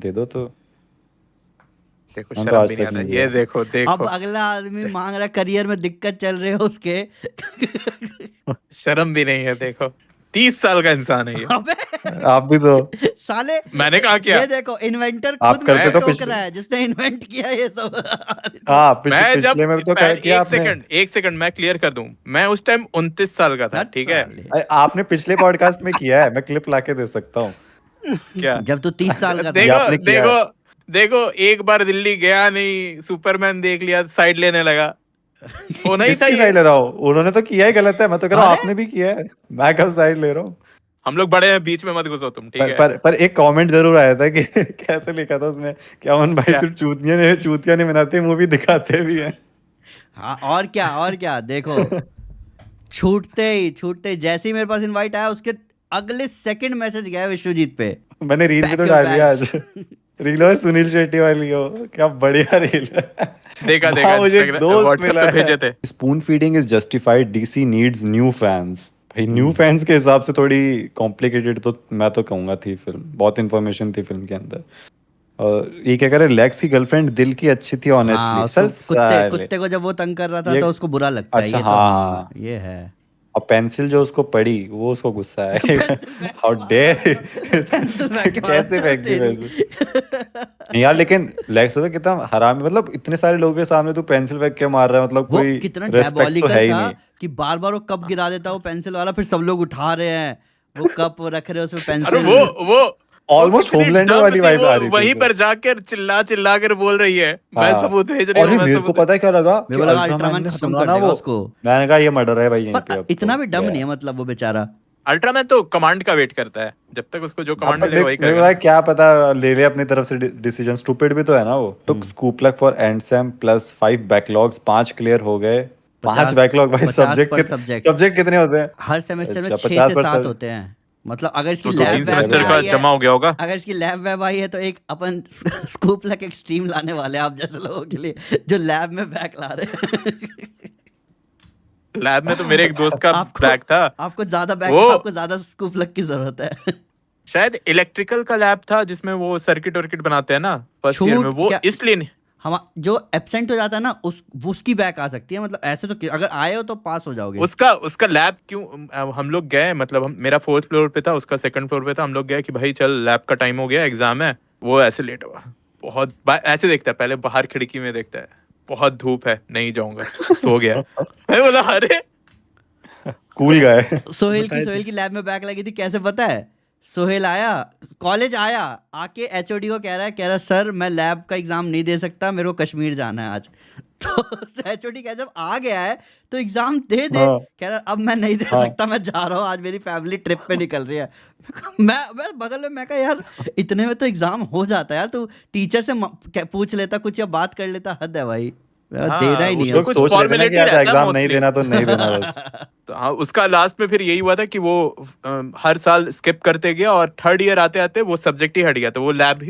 दे दो तो। देखो मैंने तो शर्म आज भी नहीं तक आता, नहीं ये दिया। देखो अब देखो अगला आदमी मांग रहा है, करियर में दिक्कत चल रही है उसके। शर्म भी नहीं है, देखो 30 साल का इंसान है ये। अबे आप भी तो साले, मैंने कहा किया? ये देखो इन्वेंटर आप खुद करते मुझे तो टोक पिछले रहा है जिसने इन्वेंट किया ये सब। हाँ मैं जब पिछले में तो किया एक आपने। सेकंड एक सेकंड मैं क्लियर कर दूं, मैं उस टाइम 29 साल का था, हट ठीक है? साले। अरे आपने पिछले पॉडकास्ट में किया है, मैं क्लिप लाके दे सकता हूँ। क्या? जब तू 30 साल का था। ये देखो आपने किया है। देखो देखो, एक बार दिल्ली गया नहीं, सुपरमैन देख लिया, साइड लेने लगा, वो नहीं था किसकी ये। साइड ले रहा हूँ? उन्होंने तो किया ही गलत है, मैं तो कह रहा हूँ अरे आपने भी किया है। मैं कब साइड ले रहा हूँ? हम लोग बड़े हैं, बीच में मत घुसो तुम, ठीक है? पर एक कमेंट जरूर आया था कि कैसे लिखा था उसमें कि अमन भाई क्या? सिर्फ चूतिया नहीं बनाते, मूवी दिखाते भी हैं। हाँ, और क्या देखो, छूटते ही जैसे ही मेरे पास इनवाइट आया उसके अगले सेकंड मैसेज गया विश्वजीत पे, मैंने रील भी पैक तो योर डाली है आज। बैग्स। रील है सुनील शेट्टी वाली हो, क्या बढ़िया रील है। देखा वहाँ मुझे एक इंस्टाग्राम दोस्त व्हाट्सएप मिला पे भेजे थे। है। Spoon feeding is justified, DC needs new fans. भाई न्यू हम्म। फैंस के हिसाब से थोड़ी कॉम्प्लिकेटेड तो मैं तो कहूंगा थी फिल्म, बहुत इंफॉर्मेशन थी फिल्म के अंदर। और ये क्या करे, लेक्स की गर्लफ्रेंड दिल की अच्छी थी हाँ, ऑनेस्टली। उसको साले कुत्ते को जब वो तंग कर रहा था ये तो उसको बुरा लगता है, अच्छा ये तो हाँ हाँ। ये है। और पेंसिल जो उसको पड़ी वो उसको गुस्सा है। पेंसिल फेंक के हाउ मारा डेयर। था, पेंसिल फेंक के मारा, कैसे चल फेंक दी तेरी। पेंसिल? नहीं यार, लेकिन लेक्स तो कितना हरामी, मतलब इतने सारे लोगों के सामने तू पेंसिल फेंक के मार रहा है, मतलब वो कोई कितना रेस्पेक्ट तो है डायबॉलिकल ही था नहीं। कि बार बार वो कप गिरा देता वो पेंसिल वाला, फिर सब लोग उठा रहे हैं वो कप, वो रख रहे हैं उसमें अरे पेंसिल। वो ऑलमोस्ट कितनी होमलैंडर डम वाली थी, वाइब वो आ रही थी वहीं उसे। पर जाकर चिल्ला चिल्ला कर बोल रही है, मैं हाँ सबूत भेज रही हूँ, अरे मैं मेरे को सबूत। पता है क्या लगा कि मेरे को लगा अल्ट्रामैन अल्ट्रामैन ने खत्म सुना कर ना देगा वो। उसको, मैंने कहा ये मर्डर है भाई यहीं पे, पर अब इतना तो भी डम गया। नहीं है, मतलब वो बेचारा। अल्ट्रामैन तो कमांड का वेट करता है, जब तक उसको जो हाँ कमांड पर मिलेगा वही मेरे को करेगा लगा ना। क्या पता ले ले अपनी तरफ से डिसीजन, स्टूपिड भी तो है ना वो। टुक हम्म। स्कूपलक फॉर एंडसैम प्लस 5 बैकलॉग्स, 5 क्लियर हो गए। 5 50 बैकलॉग भाई, 50 पर सब्जेक्ट, सब्जेक्ट कितने होते हैं? हर सेमेस्टर में अच्छा 6 50 से पर 7 सब। होते हैं, मतलब अगर इसकी तो लैब 3 वैब में सेमेस्टर का आई है, जमा हो गया होगा। अगर इसकी लैब वैब आई है तो एक अपन स्कूप लक एक्सट्रीम लाने वाले हैं आप जैसे लोगों के लिए जो लैब में बैक ला रहे हैं। लैब में तो मेरे एक दोस्त का आपको बैग था, आपको ज्यादा बैक, वो आपको ज्यादा स्कूप लक की जरूरत है। शायद इलेक्ट्रिकल का लैब था जिसमें वो सर्किट वर्किट बनाते हैं ना फर्स्ट ईयर में, छूट वो क्या, इसलिए नहीं। हम जो एब्सेंट हो जाता है ना उसकी बैक आ सकती है, मतलब ऐसे तो अगर आए हो तो पास हो जाओगे। उसका उसका लैब क्यों, हम लोग गए, मतलब मेरा 4th फ्लोर पे था, उसका 2nd फ्लोर पे था, हम लोग गए कि भाई चल लैब का टाइम हो गया, एग्जाम है। वो ऐसे लेट हुआ, बहुत ऐसे देखता है, पहले बाहर खिड़की में देखता है, बहुत धूप है नहीं जाऊंगा, सो गया। मैं बोला अरे कूल गए। सोहेल की लैब में बैक लगी थी, कैसे पता है? सोहेल आया, कॉलेज आया, आके एचओडी को कह रहा है सर मैं लैब का एग्जाम नहीं दे सकता, मेरे को कश्मीर जाना है आज। तो एचओडी कह जब आ गया है तो एग्जाम दे दे। हाँ कह रहा अब मैं नहीं दे हाँ सकता, मैं जा रहा हूँ, आज मेरी फैमिली ट्रिप पे निकल रही है। मैं बगल में, मैं कहा यार इतने में तो एग्जाम हो जाता है यार, तू टीचर से पूछ लेता कुछ या बात कर लेता, हद है भाई। देना हाँ, ही नहीं है उसमें लोग कुछ सोच लेते हैं ना कि फॉर्मेलिटी यार रहता है एग्जाम नहीं मोस्टली। देना तो नहीं देना बस। तो हाँ, उसका लास्ट में फिर यही हुआ था कि वो हर साल स्किप करते गया और 3rd ईयर आते आते वो सब्जेक्ट ही हट गया, तो वो लैब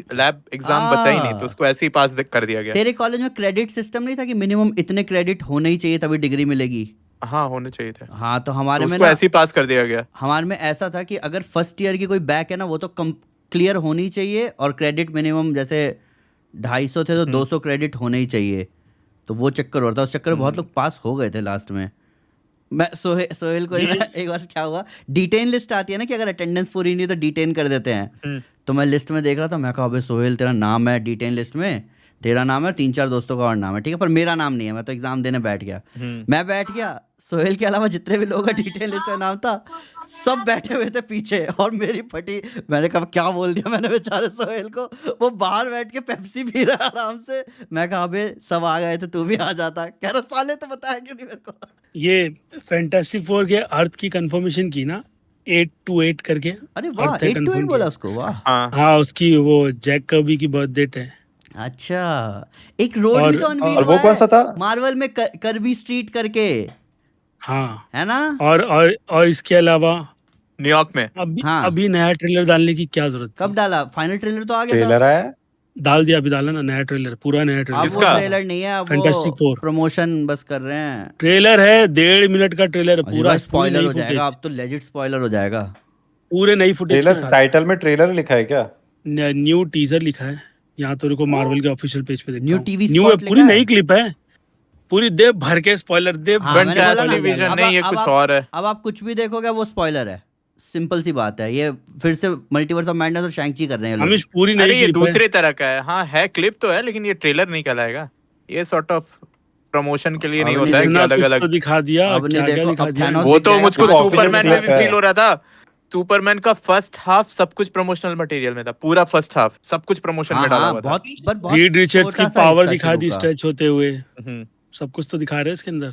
एग्जाम बचा ही नहीं, तो उसको ऐसे ही पास कर दिया गया। तेरे कॉलेज में क्रेडिट सिस्टम नहीं था कि मिनिमम इतने क्रेडिट होने ही चाहिए तभी डिग्री मिलेगी? हाँ होने चाहिए थे, हाँ, तो तो हमारे में उसको ना, ऐसे ही पास कर दिया गया। हमारे में ऐसा था कि अगर फर्स्ट ईयर की कोई बैक है ना वो तो कम क्लियर होनी चाहिए, और क्रेडिट मिनिमम जैसे 250 थे तो 200 क्रेडिट होने ही चाहिए। तो वो चक्कर होता, उस चक्कर में बहुत लोग पास हो गए थे लास्ट में। मैं सोहेल को एक बार क्या हुआ, डिटेन लिस्ट आती है ना कि अगर अटेंडेंस पूरी नहीं तो डिटेन कर देते हैं। तो मैं लिस्ट में देख रहा था, मैं कहा अबे सोहेल तेरा नाम है डिटेन लिस्ट में, तेरा नाम है, 3-4 दोस्तों का और नाम है, ठीक है, पर मेरा नाम नहीं है। मैं तो एग्जाम देने बैठ गया, मैं बैठ गया, सोहेल के अलावा जितने भी लोगों का डिटेल लिस्ट में नाम था सब बैठे हुए थे पीछे, और मेरी फटी। मैंने कहा क्या बोल दिया मैंने बेचारे सोहेल को, वो बाहर बैठ के पेप्सी पी रहा है आराम से। मैं कहा अबे सब आ गए थे तू भी आ जाता, कह रहा साले तो बताया क्यों नहीं मेरे को। ये फैंटास्टिक 4 के अर्थ की कंफर्मेशन की ना 828 करके। अरे वाह, अर्थ है 8 to 8 confirm बोला किया। उसको, वाह। हाँ हाँ उसकी वो जैक कर्बी की बर्थ डेट है। अच्छा, एक रोड भी और तो अनवील और हुआ वो कौन सा है था? मार्वल में, करबी स्ट्रीट करके, हाँ है ना? और इसके अलावा न्यूयॉर्क में। अभी हाँ, अभी नया ट्रेलर डालने की क्या जरूरत कब थी? डाला? फाइनल ट्रेलर तो आ गया था। ट्रेलर आया? डाल दिया, अभी डाला ना नया ट्रेलर, पूरा नया अब ट्रेलर। वो किसका? ट्रेलर नहीं है, अब फैंटास्टिक वो 4 प्रमोशन बस कर रहे हैं। ट्रेलर है, 1.5 मिनट का ट्रेलर है, अरे पूरा भाई पूरी स्पॉइलर नई हो जाएगा, फुटेज, अब तो लेजिट स्पॉइलर हो जाएगा। पूरे नई फुटेज के ट्रेलर साथ। टाइटल में ट्रेलर लिखा है क्या? न्यू टीजर लिखा है यहाँ तो रुको मार्वल के ऑफिशियल पेज पे देखता New हूँ। TV न्यू है, spot पूरी लिखा है? नई क्लिप है, पूरी दे भर के स्पॉइलर दे हाँ, भर मैंने के बोला ना, Fantastic Vision नहीं, ये अब कुछ आप- और है। अब आप कुछ भी देखोगे वो स्पॉइलर है, सिंपल सी बात है। ये फिर से मल्टीवर्स ऑफ मैडनेस और शैंग-ची कर रहे हैं ये लोग। हमेश पूरी नई अरे ये क्लिप है। दूसरे तरह का है। हाँ है, क्लिप तो है, लेकिन ये ट्रेलर नहीं कहलाएगा। ये सॉर्ट ऑफ प्रमोशन के लिए अब नहीं नहीं होता है कि इतना अलग कुछ अलग। तो दिखा दिया, अब नहीं क्या क्या देखो, दिखा अब दिया। Thanos वो दिख तो जाएगा, मुझको पूरा सुपरमैन में भी official फील हो रहा था। सुपरमैन का फर्स्ट हाफ सब कुछ प्रमोशनल मटेरियल में था, पूरा फर्स्ट हाफ सब कुछ प्रमोशन हाँ, में डाला हाँ, हुआ था। बहुत पर बहुत रीड रिचर्ड्स की छोटा सा पावर हिस्सा दिखा शुरू दी का। स्ट्रेच होते हुए, हम्म। सब कुछ तो दिखा रहे हैं इसके अंदर।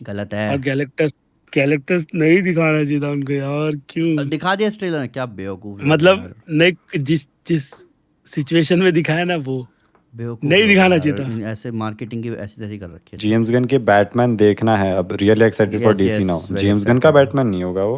गलत और है। कैरेक्टर्स नहीं दिखाना चाहिए था उनको यार, क्यों? दिखा दिया इस ट्रेलर में, क्या बेवकूफ लोग मतलब यार, नहीं, जिस सिचुएशन में दिखाया ना वो बेवकूफ नहीं लोग दिखाना यार, चाहिए था। इन ऐसे मार्केटिंग की ऐसी तैसी कर रखी है। जेम्स गन के बैटमैन देखना है अब, really excited for Yes, DC yes, now. very James Gunn का excited. बैटमैन नहीं होगा वो,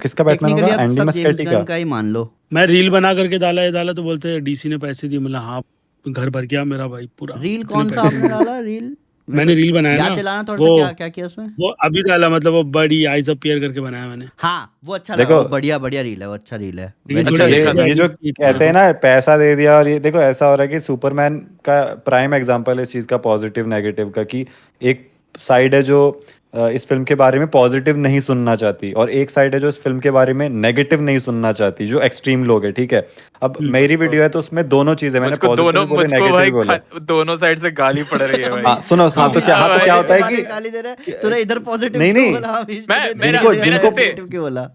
किसका बैटमैन टेक्निकली होगा? अब एंडी सब जेम्स मस्कैटी गन का। का ही मान लो। मैं रील बना करके डाला तो बोलते हैं डीसी ने पैसे दिए, मतलब हाँ घर भर गया मेरा भाई पूरा। रील इतने कौन सा पैसे आपने दिए। डाला रील? मैंने रील बनाया याद ना, दिलाना थोड़ा सा, वो क्या क्या किया उसमें? वो अभी डाला, मतलब वो बड़ी आइज अपीयर करके बनाया मैंने। हाँ वो अच्छा देखो- लगा, वो बढ़िया बढ़िया रील है, वो अच्छा रील है। लेकिन Very अच्छा, थोड़ी good. देखा था। ये जो कहते हैं ना पैसा दे दिया, और ये देखो ऐसा हो रहा है कि सुपरमैन का प्राइम एग्जांपल है इस चीज का, पॉजिटिव नेगेटिव का, कि एक साइड है जो इस फिल्म के बारे में पॉजिटिव नहीं सुनना चाहती, और एक साइड है जो इस फिल्म के बारे में नेगेटिव नहीं सुनना चाहती, जो एक्सट्रीम लोग है। ठीक है, अब मेरी वीडियो है तो उसमें दोनों चीजें, मैंने मुझको पॉजिटिव दोनों, बोले, मुझको नेगेटिव भाई बोले। दोनों साइड से गाली पड़ रही है भाई। हाँ सुनो, हाँ तो क्या, हाँ तो क्या होता है कि गाली दे रहा है, तूने इधर पॉजिटिव नहीं, क्यों नहीं। बोला? जिनको- नेगेटिव क्यों बोला?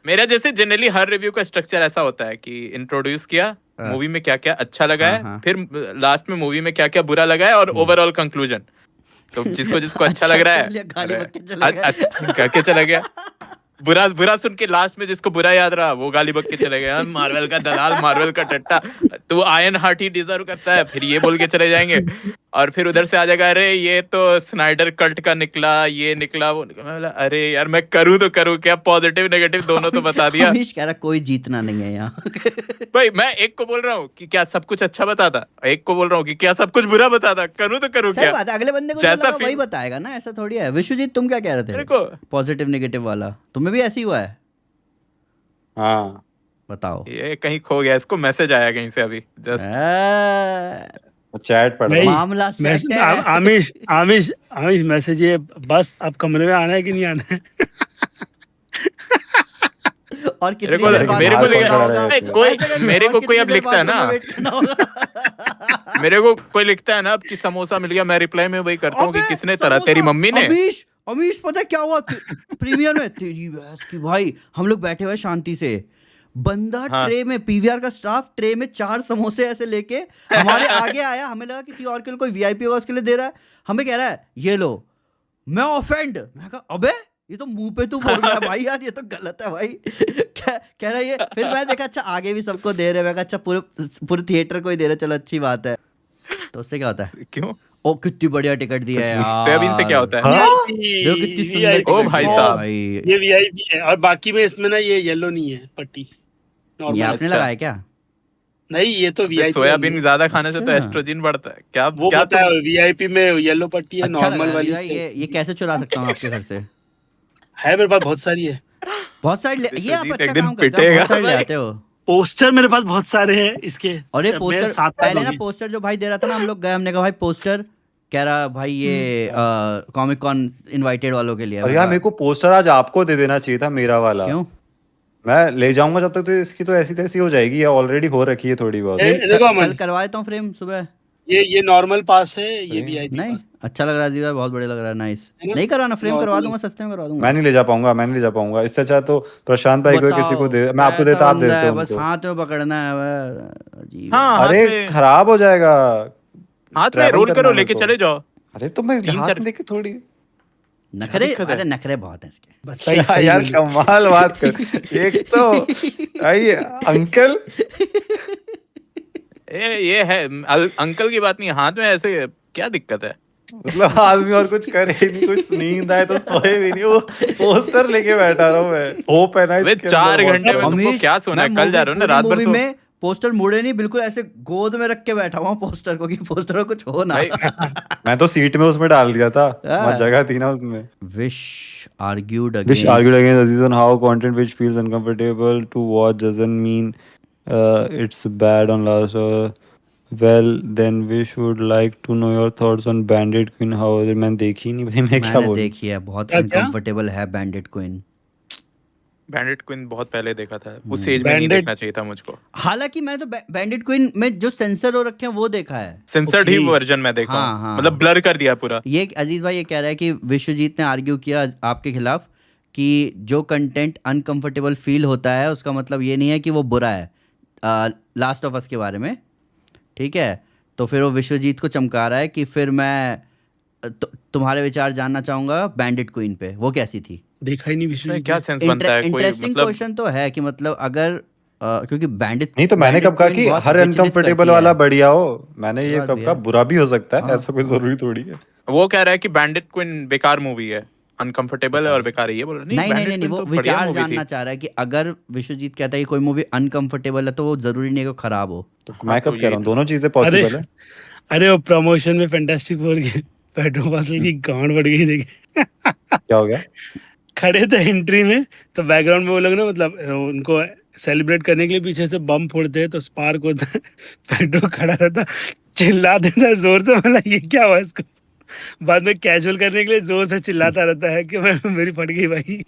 मेरा जैसे जनरली हर रिव्यू का स्ट्रक्चर ऐसा होता है कि इंट्रोड्यूस किया, हाँ। मूवी में क्या क्या अच्छा लगा हाँ, है, हाँ। फिर लास्ट में मूवी में क्या क्या बुरा लगा है, और ओवरऑल कंक्लूजन। तो जिसको जिसको अच्छा लग रहा है, कर लिया, गाली बक के चला गया। कह के चला गया। बुरा बुरा सुन के लास्ट में जिसको बुरा याद रहा वो गाली बक के चले गए, मार्वल का दलाल, मार्वल का टट्टा, तो आयरन हार्ट ही डिजर्व करता है, फिर ये बोल के चले जाएंगे। और फिर उधर से आ जाएगा, अरे ये तो स्नाइडर कल्ट का निकला, ये निकला, वो निकला। मैं बोला, अरे यार मैं करूँ तो करूँ क्या? पॉजिटिव नेगेटिव दोनों तो बता दिया। अमीश कह रहा कोई जीतना नहीं है यहाँ। भाई मैं एक को बोल रहा हूँ कि क्या सब कुछ अच्छा बताता, एक को बोल रहा हूँ कि क्या सब कुछ बुरा बताता, करूँ तो करूँ सही क्या? बात है, अगले बंदे को जो जैसा लगा वही feel- बताएगा ना, ऐसा थोड़ी है। विश्वजीत तुम क्या कह रहे मेरे थे? को पॉजिटिव नेगेटिव वाला तुम्हें भी ऐसे ही हुआ है? हाँ बताओ। ये कहीं खो गया, इसको मैसेज आया कहीं से अभी जस्ट। चैट पढ़ रहा नहीं, हूँ। मामला मैं सेट है। आमिश आमिश आमिश मैसेज ये, बस अब कमरे में आना है कि नहीं आना है? और कितनी मेरे को देर बाद मेरे को आपको लगा- पता होगा? अरे कोई ऐसे करके मेरे और को कोई कितनी अब देर लिखता है बाद ना, तुम्हें wait करना होगा? मेरे को कोई लिखता है ना अब कि समोसा मिल गया, मैं रिप्लाई में वही करता हूँ कि अबे, किसने तला, तेरी समोसा! मम्मी ने? अमीश अमीश पता है क्या हुआ प्रीमियर में? तेरी भैंस की भाई, हम लोग बैठे हुए शांति से, बंदा हाँ। ट्रे में, पीवीआर का स्टाफ ट्रे में 4 समोसे ऐसे लेके हमारे आगे आया। हमें लगा किसी और के लिए कोई वीआईपी होगा उसके लिए दे रहा है, हमें कह रहा है ये लो। मैं ऑफेंड, मैं कहा अबे ये तो मुंह पे तू बोल रहा है भाई, यार ये तो गलत है भाई। कह रहा है ये, फिर मैं देखा अच्छा आगे भी सबको दे रहे हैं, मैं कहा अच्छा पूरे थिएटर को ही दे रहे, चलो अच्छी बात है। तो उससे क्या होता है? क्यों? ओ कितनी बढ़िया टिकट दी है यार। सोयाबीन से क्या होता है? हाँ? देखो कितनी सुंदर VIP, टिकट ओ दी भाई है साहब। भाई। ये वीआईपी है, और बाकी में इसमें ना ये येलो नहीं है पट्टी, ये नॉर्मल। आपने अच्छा। लगाया क्या? नहीं, ये तो वीआईपी सोयाबीन ज्यादा खाने से तो अच्छा। एस्ट्रोजन बढ़ता है क्या? वो क्या पता है, वीआईपी में येलो पट्टी है, अच्छा नॉर्मल लगा वाली भाई, ये कैसे चुरा सकता हूँ आपके घर से? है मेरे पास बहुत सारी है। बहुत सारे ये आप विश्वजीत अच्छा एक दिन काम करते हो, पिटेगा बहुत सारे ले भाई। आते हो। पोस्टर मेरे पास बहुत सारे हैं इसके। और ये मेरे पोस्टर 7 पहले ना, होंगे। पोस्टर जो भाई दे रहा था ना, हम लोग गए, हमने कहा भाई पोस्टर, कह रहा भाई ये कॉमिक कॉन इनवाइटेड वालों के लिए। और यार मेरे को पोस्टर आज आपको दे देना चाहिए था, मेरा वाला। क्यों? मैं ले जाऊंगा जब तक, तो इसकी तो ऐसी तैसी हो जाएगी, या ऑलरेडी हो रखी है थोड़ी बहुत। देखो कल अमन, करवा देता हूँ फ्रेम सुबह। ये नॉर्मल पास है, ये वीआईपी नहीं पास। अच्छा लग रहा है दीदा, बहुत बढ़िया लग रहा है, नाइस। है ना? नहीं करवाना, फ्रेम करवा Normal। दूंगा, सस्ते में करवा दूंगा। मैं नहीं ले जा पाऊंगा, मैं नहीं ले जा पाऊंगा। इससे अच्छा तो प्रशांत भाई को किसी को दे, मैं आपको ऐसा देता, आप बंदा देते है, हो बस उनको। हाथ में पकड़ना है, वह अजीब है। हाँ, हाथ अरे में खराब हो जाएगा, हाथ में travel रोल करना करो, मेरे लेके को। चले जाओ। अरे तो मैं 3-4 हाथ में लेके थोड़ी। नखरे, दिक्कत है? अरे नखरे बहुत हैं इसके। बस सही यार, सही यार बोली। कमाल बात कर। एक तो आई अंकल, ये है अंकल की बात नहीं, हाथ में ऐसे क्या दिक्कत है? मतलब आदमी और कुछ करे ही नहीं, कुछ नींद आए तो सोए भी नहीं, वो पोस्टर लेके बैठा रहा हूँ मैं। होप है ना वे इसके 4 अंदर घंटे में बहुत। तुमको अमीश, क्या सोना है? मैं कल जा रहे हो ना, पूरी रात भर मूवी सो। में पोस्टर मुड़े नहीं, बिल्कुल ऐसे गोद में रख के बैठा हुआ पोस्टर को, कि पोस्टर को कुछ हो ना। भाई मैं तो सीट में उसमें डाल दिया था, हाँ। वहाँ जगह थी ना उसमें। Wish argued Which against argued against Aziz on how content which feels uncomfortable to watch doesn't mean It's bad on last. Well, then we should like to know your thoughts on Bandit Queen. How is it? मैंने देखी नहीं भाई, मैं क्या मैंने बोलूं? देखी है, बहुत क्या क्या अनकंफर्टेबल है बैंडिट क्वीन। बैंडिट क्वीन बहुत पहले देखा था, उस एज में नहीं Bandit- देखना चाहिए था मुझको। हालांकि मैंने तो बैंडिट क्वीन में जो सेंसर हो रखे हैं वो देखा है। सेंसर्ड ही Okay. वर्जन में देखा हाँ, हूँ, हाँ। मतलब ब्लर कर दिया पूरा। ये अजीज भाई ये कह रहा है कि विश्वजीत ने आर्ग्यू किया आपके खिलाफ कि जो कंटेंट अनकंफर्टेबल फील होता है उसका मतलब ये नहीं है कि वो बुरा है, लास्ट ऑफ अस के बारे में, ठीक है। तो फिर वो विश्वजीत को चमका रहा है कि फिर मैं तुम्हारे विचार जानना चाहूंगा बैंडिट क्वीन पे, वो कैसी थी। देखा ही नहीं इसमें विश्वजीत क्या ने। सेंस बनता है कोई, इंटरेस्टिंग मतलब क्वेश्चन तो है कि मतलब अगर क्योंकि बैंडिट नहीं तो मैंने कब कहा कि हर अनकंफर्टेबल वाला बढ़िया हो, मैंने ये ये बात कब भी कहा है। बुरा भी हो सकता है, हाँ, ऐसा कोई हाँ। जरूरी थोड़ी है। वो कह रहा है कि बैंडिट क्वीन बेकार मूवी है, अनकंफर्टेबल है और बेकार है, ये बोल रहा नहीं नहीं Bandit नहीं, Queen वो तो बढ़िया विचार मूवी जानना थी। चाह रहा है कि अगर विश्वजीत कहता है कि कोई मूवी अनकंफर्टेबल है तो वो जरूरी नहीं है कि खराब हो। तो हाँ, मैं तो कब कह यही रहा हूँ था। दोनों चीजें अरे पॉसिबल है। अरे वो प्रमोशन में फैंटास्टिक फोर के पेड्रो पास्कल की गांड बढ़ गई देखे। क्या हो गया? खड़े थे एंट्री में, तो बैकग्राउंड में वो लोग ना मतलब उनको सेलिब्रेट करने के लिए पीछे से बम फोड़ते हैं, तो स्पार्क होता है। पेड्रो खड़ा रहता, चिल्ला देता जोर से, मतलब ये क्या हुआ इसको। बाद में कैजुअल करने के लिए जोर से चिल्लाता रहता है कि मैं मेरी फट गई भाई।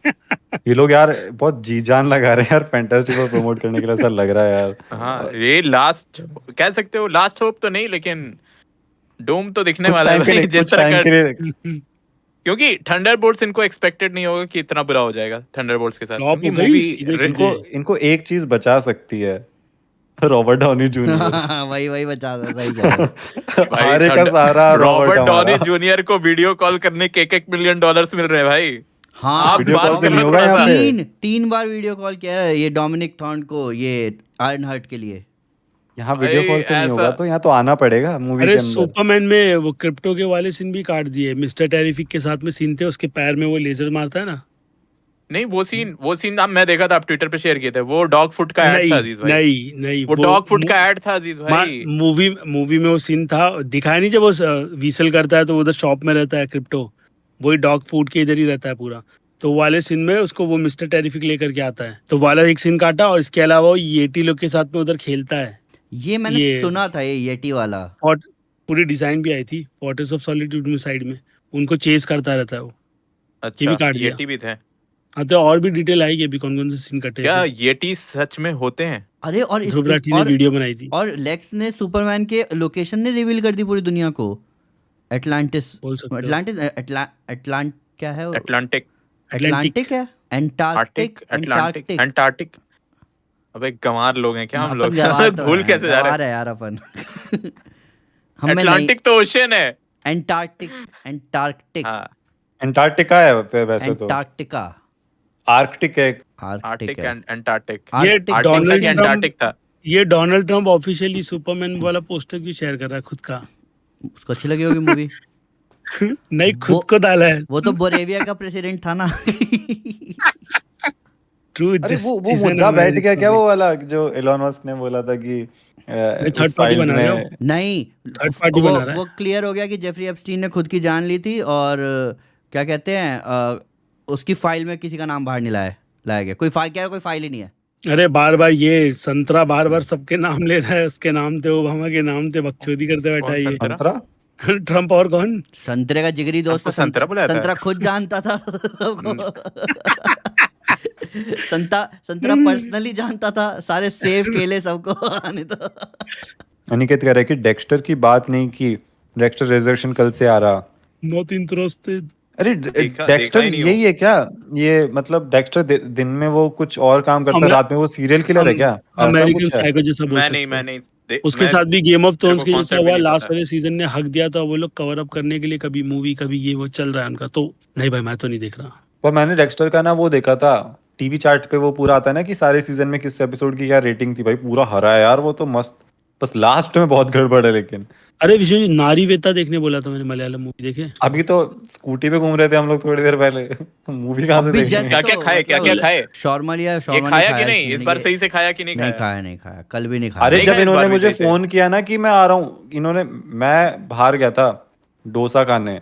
ये लोग यार बहुत जी जान लगा रहे हैं यार फैंटास्टिक फोर प्रमोट करने के लिए, ऐसा लग रहा है यार। हाँ, ये लास्ट कह सकते हो, लास्ट होप तो नहीं लेकिन डोम तो दिखने कुछ वाला है टाइम के भाई, लिए, जिस कुछ तरह टाइम का, के लिए क्योंकि थंडरबोल्ट्स इनको एक्सपेक्टेड नहीं होगा कि इतना बुरा हो जाएगा थंडरबोल्ट्स के साथ, फ्लॉप क्योंकि हो गई मूवी सीधे इनको सीधे। इनको एक चीज बचा सकती है, रॉबर्ट डॉनी जूनियर। वही बचा था, सही कह रहे हो। भाई हारे का सहारा रॉबर्ट डॉनी हमारा। जूनियर को वीडियो कॉल करने के 1 मिलियन डॉलर्स मिल रहे हैं भाई। हाँ, आप वीडियो बात कॉल से कर नहीं लो होगा थोड़ा यहाँ सा। पे। तीन बार वीडियो कॉल किया है ये डोमिनिक थॉर्न को, ये आयरन हर्ट के लिए। यहाँ वीडियो भाई कॉल से नहीं होगा ऐसा तो यहाँ तो आना पड़ेगा मूवी अरे के अंदर। सुपरमैन में वो क्रिप्टो के वाले सीन भी काट दिए। मिस्टर टेरिफिक के साथ में सीन थे, उसके पैर में वो लेजर मारता है ना। नहीं, वो सीन आप मैं देखा था, आप ट्विटर पे शेयर किए थे, वो डॉग फुट का ऐड नहीं था अजीज भाई। नहीं नहीं, वो डॉग फुट का ऐड था अजीज भाई। मूवी में वो सीन था, दिखाया नहीं जब वो व्हीसल करता है तो वो उधर शॉप में रहता है क्रिप्टो, वही डॉग फूड के इधर ही रहता है पूरा। तो वो वाले सीन में उसको वो मिस्टर टेरिफिक लेकर के आता है, तो वाला एक सीन काटा, और इसके अलावा वो येटी लोग के साथ में उधर खेलता है। ये मैंने ये सुना था, ये येटी वाला। और पूरी डिजाइन भी आई थी फोर्ट्रेस ऑफ सॉलिट्यूड में, साइड में उनको चेस करता रहता है वो। ये भी अच्छा, काट दिया। येटी भी थे हाँ, तो और भी डिटेल आएगी अभी कौन कौन से सीन कटे क्या? थे। येटी सच में होते हैं? अरे और ध्रुव राठी ने वीडियो बनाई थी। और लेक्स ने सुपरमैन के लोकेशन ने रिवील कर दी पूरी दुनिया को। एटलांटिस, बोल सकते हो। एटलांटिस, एटलांट क्या है वो? अटलांटिक, एटलांटिक है, एंटार्क्टिक, अटलांटिक, अंटार्कटिक। अबे गंवार लोग हैं क्या हम अपन लोग? गंवार तो भूल हैं, कैसे जा रहे गंवार है यार अपन। हमें नहीं, अटलांटिक तो ओशन है। एंटार्क्टिक, एंटार्क्टिक, हाँ, अंटार्कटिका है वैसे तो। एंटार्क्टिका, आर्कटिक है। आर्कटिक आर्टिक है। And Antarctic. ये आर्कटिक आर्टिक था डोनाल्ड कि ट्रम्प अंटार्कटिक था? ये डोनाल्ड ट्रम्प ऑफिशियली सुपरमैन वाला पोस्टर क्यों शेयर कर रहा है खुद का? उसको अच्छी लगी होगी मूवी। नहीं, खुद वो- को डाला है। वो तो बोरेविया का प्रेसिडेंट था ना। ट्रू अरे वो मुद्दा बैठ गया क्या, वो वाला जो एलोन मस्क ने बोला था कि थर्ड उस पार्टी फाइल्स बना रहे हो। में नहीं, थर्ड पार्टी बना रहा है। वो क्लियर हो गया कि जेफरी एप्स्टीन ने खुद की जान ली थी, और क्या कहते हैं, उसकी फाइल में किसी का नाम बाहर नहीं लाया गया। कोई फाइल, क्या कोई फाइल ही नहीं है। अरे बार बार ये संतरा बार बार सबके नाम ले रहा है, उसके नाम थे, ओबामा के नाम थे, बकचोदी करते बैठा है ये। संतरा? अंतरा ट्रम्प और कौन? संतरे का जिगरी दोस्त आपको तो संतरा बुलाया था? संतरा खुद जानता था सबको। संतरा पर्सनली जानता था सारे सेब केले सबको। नहीं तो अनिकेत कह रहा है कि डेक्स्टर की बात नहीं की, डेक्स्टर रिजर्वेशन कल से आ रहा। Not interested. अरे देखा डेक्स्टर ही नहीं यही है क्या? ये मतलब डेक्स्टर दिन में वो कुछ और काम करता है, अमे- रात में वो सीरियल किलर है क्या? ऐसा अमेरिकन कुछ है? साइको जैसा बोल सकते मैं हो। नहीं उसके साथ भी गेम ऑफ थ्रोन्स के मेरे को जैसा concept भी हुआ, नहीं लास्ट पता। वाले सीजन ने हक दिया था, वो लोग कवर अप करने के लिए कभी मूवी कभी ये वो चल रहा है उनका। तो नहीं भाई, मैं तो नहीं देख रहा। पर मैंने डेक्स्टर का ना वो देखा था टीवी चार्ट पे, वो पूरा आता है ना कि सारे सीजन में किस एपिसोड की क्या रेटिंग थी, भाई पूरा हरा है यार वो तो मस्त। बस लास्ट में बहुत गड़बड़ है लेकिन। अरे विशेष नारीवेता देखने बोला था मैंने, मलयालम मूवी देखे। अभी तो स्कूटी पे घूम रहे थे हम लोग थोड़ी देर पहले। मूवी कहाँ से अभी देखेंगे? just क्या क्या तो खाए, क्या मतलब क्या खाए? शॉर्मा लिया, ये शॉर्मा खाया कि खाया नहीं इस बार? सही से खाया कि नहीं नहीं खाया? खाया, नहीं खाया, कल भी नहीं खाया। अरे नहीं जब खाया इस इन्होंने बार भी मुझे सही से। फोन किया ना कि मैं आ रहा हूँ, मैं बाहर गया था डोसा खाने,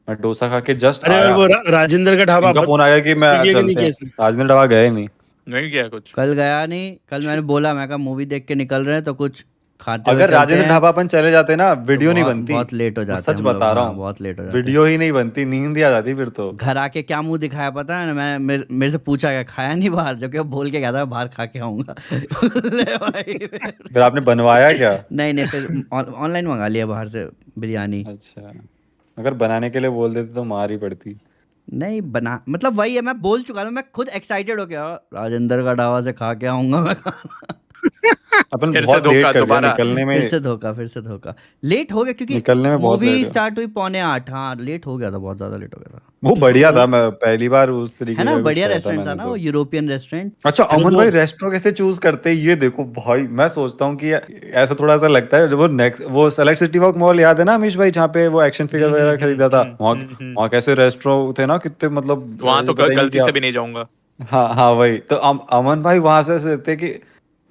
मैं डोसा खा के जस्ट अरे और आया, वो राजेंद्र का ढाबा इनका फोन आया कि मैं ये कि नहीं चलते किया हैं। इसने? राजेंद्र ढाबा गए नहीं। नहीं किया कुछ। कल गया नहीं, कल मैंने बोला, मैं कहा मूवी देख के निकल रहे हैं तो कुछ खाते हुए अगर चलते राजेंद्र हैं। ढाबा अपन चले जाते ना, तो वीडियो नहीं बहुत बनती। बहुत लेट हो मैं जाते हैं सच हम लोग, बता रहा हाँ, हूँ, बहुत लेट हो जाते हैं। वीडियो ही नहीं बनती, नींद ही आ जाती फिर तो। घर आके क्या मुंह दिखाया पता है ना, मैं मेरे से पूछा क्या खाया नहीं बाहर, जबकि वो बोल के गया था बाहर खा के आऊंगा। ले भाई फिर आपने बनवाया क्या? नहीं फिर ऑनलाइन मंगा लिया बाहर से बिरयानी। अच्छा, अगर बनाने के लिए बोल देते तो मार ही पड़ती। नहीं बना, मतलब वही है, मैं बोल चुका था, मैं खुद एक्साइटेड हो गया, राजेंद्र का ढाबा से खा के आऊंगा मैं खाना। अपन फिर से बहुत लेट धोखा कर दिया दोबारा। निकलने में। फिर से धोखा लेट हो गया, क्योंकि निकलने में बहुत मूवी लेट हो। स्टार्ट हुई 7:45, हाँ लेट हो गया था, बहुत ज्यादा लेट हो गया था। वो बढ़िया था, मैं पहली बार उस है तरीके ना, का कुछ बढ़िया खाया रेस्टोरेंट था मैंने ना तो। वो, यूरोपियन रेस्टोरेंट। अच्छा, अरे अमन वो भाई रेस्टोरेंट कैसे चूज करते हैं ये देखो भाई। मैं सोचता हूँ कि ऐसा थोड़ा सा लगता है, जब वो नेक्स्ट वो सेलेक्ट सिटी वॉक मॉल याद है ना अमीश भाई, जहाँ पे वो एक्शन फिगर वगैरह खरीदा था, वहाँ कैसे रेस्टोरेंट थे ना, कितने मतलब वहां तो बताइए गलती क्या। से भी नहीं जाऊंगा। हाँ हाँ वही तो, अमन भाई वहां से ऐसे थे कि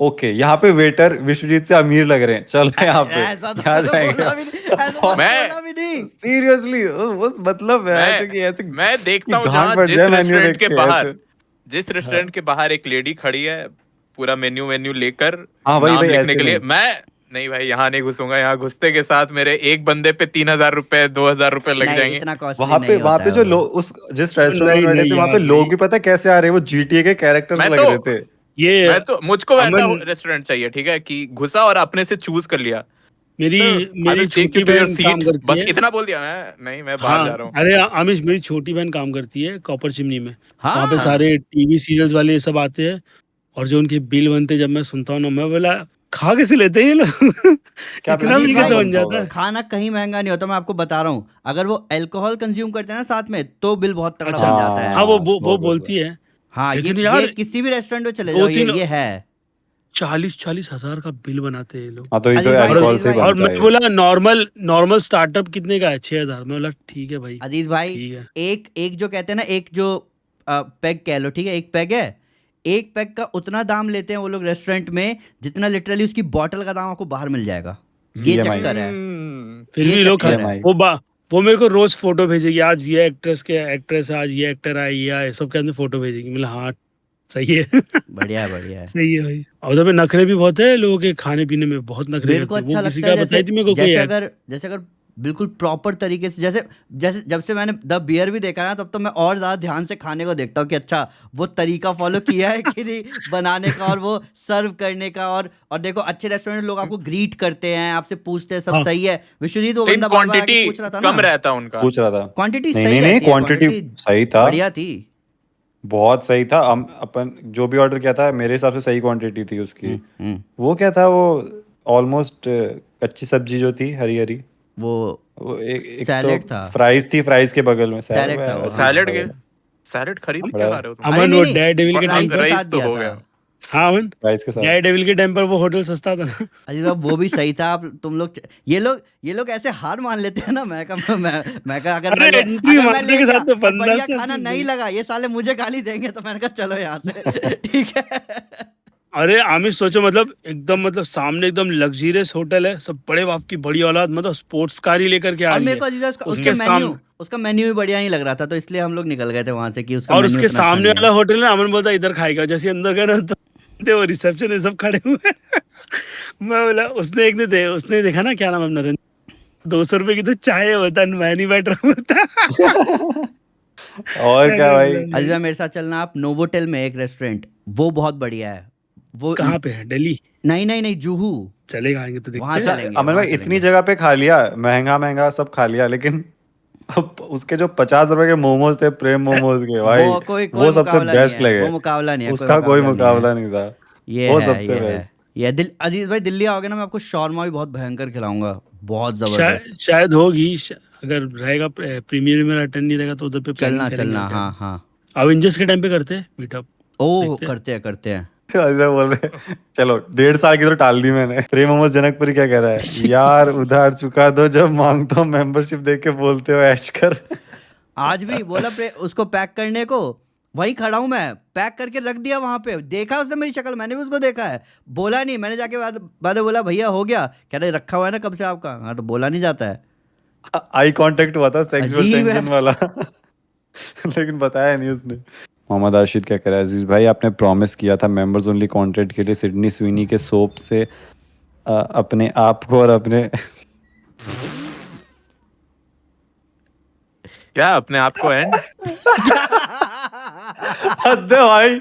ओके यहाँ पे वेटर विश्वजीत से अमीर लग रहे हैं, चलो यहाँ पे ऐसा तो यहाँ मैंने जाएंगे। बोला भी नहीं, ऐसा तो मैंने मैं बोला भी नहीं। सीरियसली उस मतलब है ऐसे कि ऐसे मैं देखता कि हूँ गांड जहाँ पड़ जिस जाए मेन्यू रेस्टोरेंट देख के के बाहर, ऐसे। जिस हाँ रेस्टोरेंट के बाहर एक लेडी खड़ी है पूरा मेन्यू लेकर हाँ वही नाम वही लिखने ऐसे के लिए, नहीं। मैं नहीं भाई यहाँ नहीं घुसूंगा, यहाँ घुसते के साथ मेरे एक बंदे पे 3,000 रुपए 2,000 रुपए लग नहीं जाएंगे। इतना कॉस्टली नहीं वहां होता पे है जो वो। लोग उस जिस रेस्टोरेंट नहीं में बैठे नहीं थे वहां पे यार लोग भाई, भी पता है कैसे आ रहे हैं, वो जीटीए के कैरेक्टर्स मैं लग तो रहे थे। ये मुझको वैसा अमन, रेस्टोरेंट चाहिए, ठीक है, कि घुसा और अपने से चूज कर लिया, मेरी सर आई मेरी विल टेक यू छोटी टू योर बहन काम सीट, करती बस है। इतना बोल दिया। मैं नहीं, मैं बाहर हाँ, जा रहा हूँ। अरे आमिश, मेरी छोटी बहन काम करती है कॉपर चिमनी में। वहाँ पे हाँ हाँ सारे टीवी सीरियल्स वाले ये सब आते हैं, और जो उनके बिल बनते हैं, जब मैं सुनता हूँ ना, मैं बोला खा कैसे लेते हैं ये लोग। क्या इतना पता अजीत बिल कितना कैसे भाई, बन बनता जाता होगा। है। खाना कहीं महंगा नहीं होता, मैं आपको बता रहा हूँ। अगर वो अल्कोहल कंज्यूम करते हैं ना साथ में, तो बिल बहुत तगड़ा अच्छा, बन जाता हाँ है। वो हाँ वो, वो वो बिल्कुल। बोलती है, हाँ लेकिन ये यार किसी भी रेस्टोरेंट में चले दो जाओ, तीन ये है। 40-40 हजार का बिल बनाते हैं ये लोग। हाँ तो ये तो अजीत भाई, और अल्कोहल अजीत से ही भाई, और बनता मैं है ये। बोला नॉर्मल नॉर्मल स्टार्टअप कितने का है? 6,000। मैं बोला ठीक है भाई, अजीज भाई, ठीक है। एक एक जो कहते हैं ना, एक जो पैग कह लो, ठीक है, एक पैग है, एक पैग का उतना दाम लेते हैं वो लोग रेस्टोरेंट में, जितना लिटरली उसकी बॉटल का दाम आपको बाहर मिल जाएगा। ये BMI चक्कर है, फिर ये भी लोग चक्कर है। BMI वो मेरे को रोज फोटो भेजेगी, आज ये एक्ट्रेस है, आज ये एक्टर आई, ये आए, सबके अंदर फोटो भेजेगी। मतलब हाँ सही है। बढ़िया है, बढ़िया है। सही है भाई। और उधर पे नखरे भी बहुत है लोगों के, खाने पीने में बहुत नखरे मेरे को करते हैं। वो अच्छा किसी लगता है, का बताई थी मेरे को कोई जैसे ऐड। अगर बिल्कुल प्रॉपर तरीके से, जैसे जैसे जब से मैंने द बियर भी देखा ना, तब तो मैं और ज़्यादा ध्यान से खाने को देखता हूँ कि अच्छा वो तरीका फॉलो किया है कि नहीं बनाने का, और वो सर्व करने का। और देखो, अच्छे रेस्टोरेंट में लोग आपको ग्रीट करते हैं, आपसे पूछते हैं सब हाँ, सही है। विश्वजीत वो लेकिन बंदा बार बार आके क्वांटिटी पूछ रहा था कम ना, रहता उनका। पूछ रहा था। क्वांटिटी नहीं सही नहीं नहीं, रहती है, क्वांटिटी क्वांटिटी सही था, बढ़िया थी। बहुत सही था। अपन जो भी ऑर्डर किया था मेरे हिसाब से सही क्वांटिटी थी उसकी। हम्म। वो क्या था वो, ऑलमोस्ट कच्ची सब्जी जो थी हरी हरी, वो वो एक तो सैलेड था, फ्राइज थी, फ्राइज के बगल में सैलेड था वो, अजीब हाँ। सैलेड था के बड़ा सैलेड खरीद हम- क्या बड़ा खा रहे हो तुम? अरे अमन नहीं वो नहीं, डेयर डेविल के टाइम राइस के राइस साथ तो दिया हो था। गया। हाँ अमन, फ्राइज के साथ। डेयर डेविल के टाइम पर वो होटल सस्ता था ना। अजी साहब वो भी सही था। आप तुम लोग, ये लोग ऐसे हार मान लेते हैं ना। मैं कहा अरे एंट्री अगर मैं मारने ले के गया साथ तो और बढ़िया 1500 खाना नहीं रुपये। लगा, ये साले मुझे गाली देंगे, तो मैंने कहा चलो यहाँ से। ठीक है। अरे आमिर सोचो, मतलब एकदम, मतलब सामने एकदम लग्जरियस होटल है, सब बड़े बाप की बड़ी औलाद, मतलब स्पोर्ट्स कार ही लेकर के आ और रही मेरे है। को अजीजा उसके सामने, उसका मेन्यू भी बढ़िया ही लग रहा था, तो इसलिए हम लोग निकल गए थे वहां से कि उसका और मेन्यू उसके उतना अच्छा सामने नहीं वाला है। होटल है, अमन बोलता इधर खाएगा। जैसे अंदर गए ना तो वो रिसेप्शन है, सब खड़े हुए हैं। मैं बोला, उसने देखा ना, क्या नाम है नरेंद्र, 200 रुपए की तो चाय होता, मैं नहीं बैठ रहा होता। और क्या मैंने भाई। बोला भाई, अजीजा मेरे साथ चलना आप, नोवोटेल में एक रेस्टोरेंट, वो बहुत बढ़िया है। वो कहाँ पे है? दिल्ली? नहीं, जुहू, चलेगा, आएंगे तो देखते वहां हैं। चलेंगे, अमन वहां भाई इतनी चलेंगे। जगह पे खा लिया, महंगा महंगा सब खा लिया, लेकिन अब उसके जो 50 रुपए के मोमोज थे, प्रेम मोमोज के भाई, वो कोई वो सबसे मुकाबला नहीं बेस्ट है, लगे। वो मुकाबला नहीं है, उसका कोई नहीं है। मुकाबला नहीं था, ये वो है, सबसे ये है, बेस्ट। ये अजीज भाई दिल्ली आओगे ना, मैं आपको शॉर्मा भी बहुत भयंकर खिलाऊंगा, बहुत जबरदस्त। शायद होगी, अगर रहेगा प्रीमियर में अटेंड नहीं रहेगा तो उधर पे प्लानिंग चलना करेंगे। चलना, और क्या। हाँ हाँ। अवेंजर्स के टाइम पे करते हैं मीटअप। ओ देखते हैं। करते हैं। ऐसा बोल रहे चलो, 1.5 साल की तो टाल दी मैंने। प्रेम मोमोज जनकपुरी क्या कह रहा है, यार उधार चुका दो, जब मांगता हूँ मेंबरशिप देके बोलते हो ऐश कर। आज भी बोला उसको पैक करने को, वहीं खड़ा हूँ मैं, पैक करके रख दिया वहां पे। देखा उसने मेरी शक्ल, मैंने भी उसको देखा है, बोला नहीं। मैंने जाके बाद में बोला भैया हो गया, कह रहे रखा हुआ है ना कब से आपका। हाँ तो बोला नहीं जाता है। आई कांटेक्ट हुआ था सेक्सुअल अजीब है। टेंशन वाला, लेकिन बताया नहीं उसने। मोहम्मद आशिद क्या कह रहा है? अजीज भाई आपने प्रॉमिस किया था मेंबर्स ओनली कंटेंट के लिए सिडनी स्विनी के सोप से अपने आप को और अपने क्या अपने आप को एंड हद है भाई,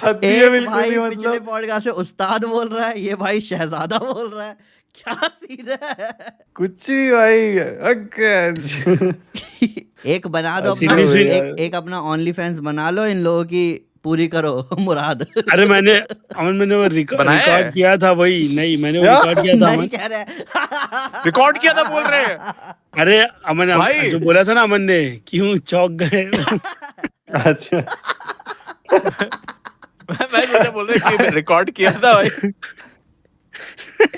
हद ही है एक बिल्कुल भाई ही पिछले मतलब। पॉडकास्ट से उस्ताद बोल रहा है, ये भाई शहजादा बोल रहा है, क्या सीन है? कुछ भी भाई अगर एक बना दो ऐसी अपना, तो हुई एक अपना ओनली फैंस बना लो, इन लोगों की पूरी करो मुराद। अरे मैंने वो बनाया है? रिकॉर्ड किया था, वही नहीं मैंने वो क्या? रिकॉर्ड किया था नहीं अमन। कह रहे रिकॉर्ड किया था बोल रहे हैं अरे अमन भाई। जो बोला था ना अमन ने, क्यों चौंक गए? अच्छा मैं सोचा बोल रहे कि रिकॉर्ड किया था भाई।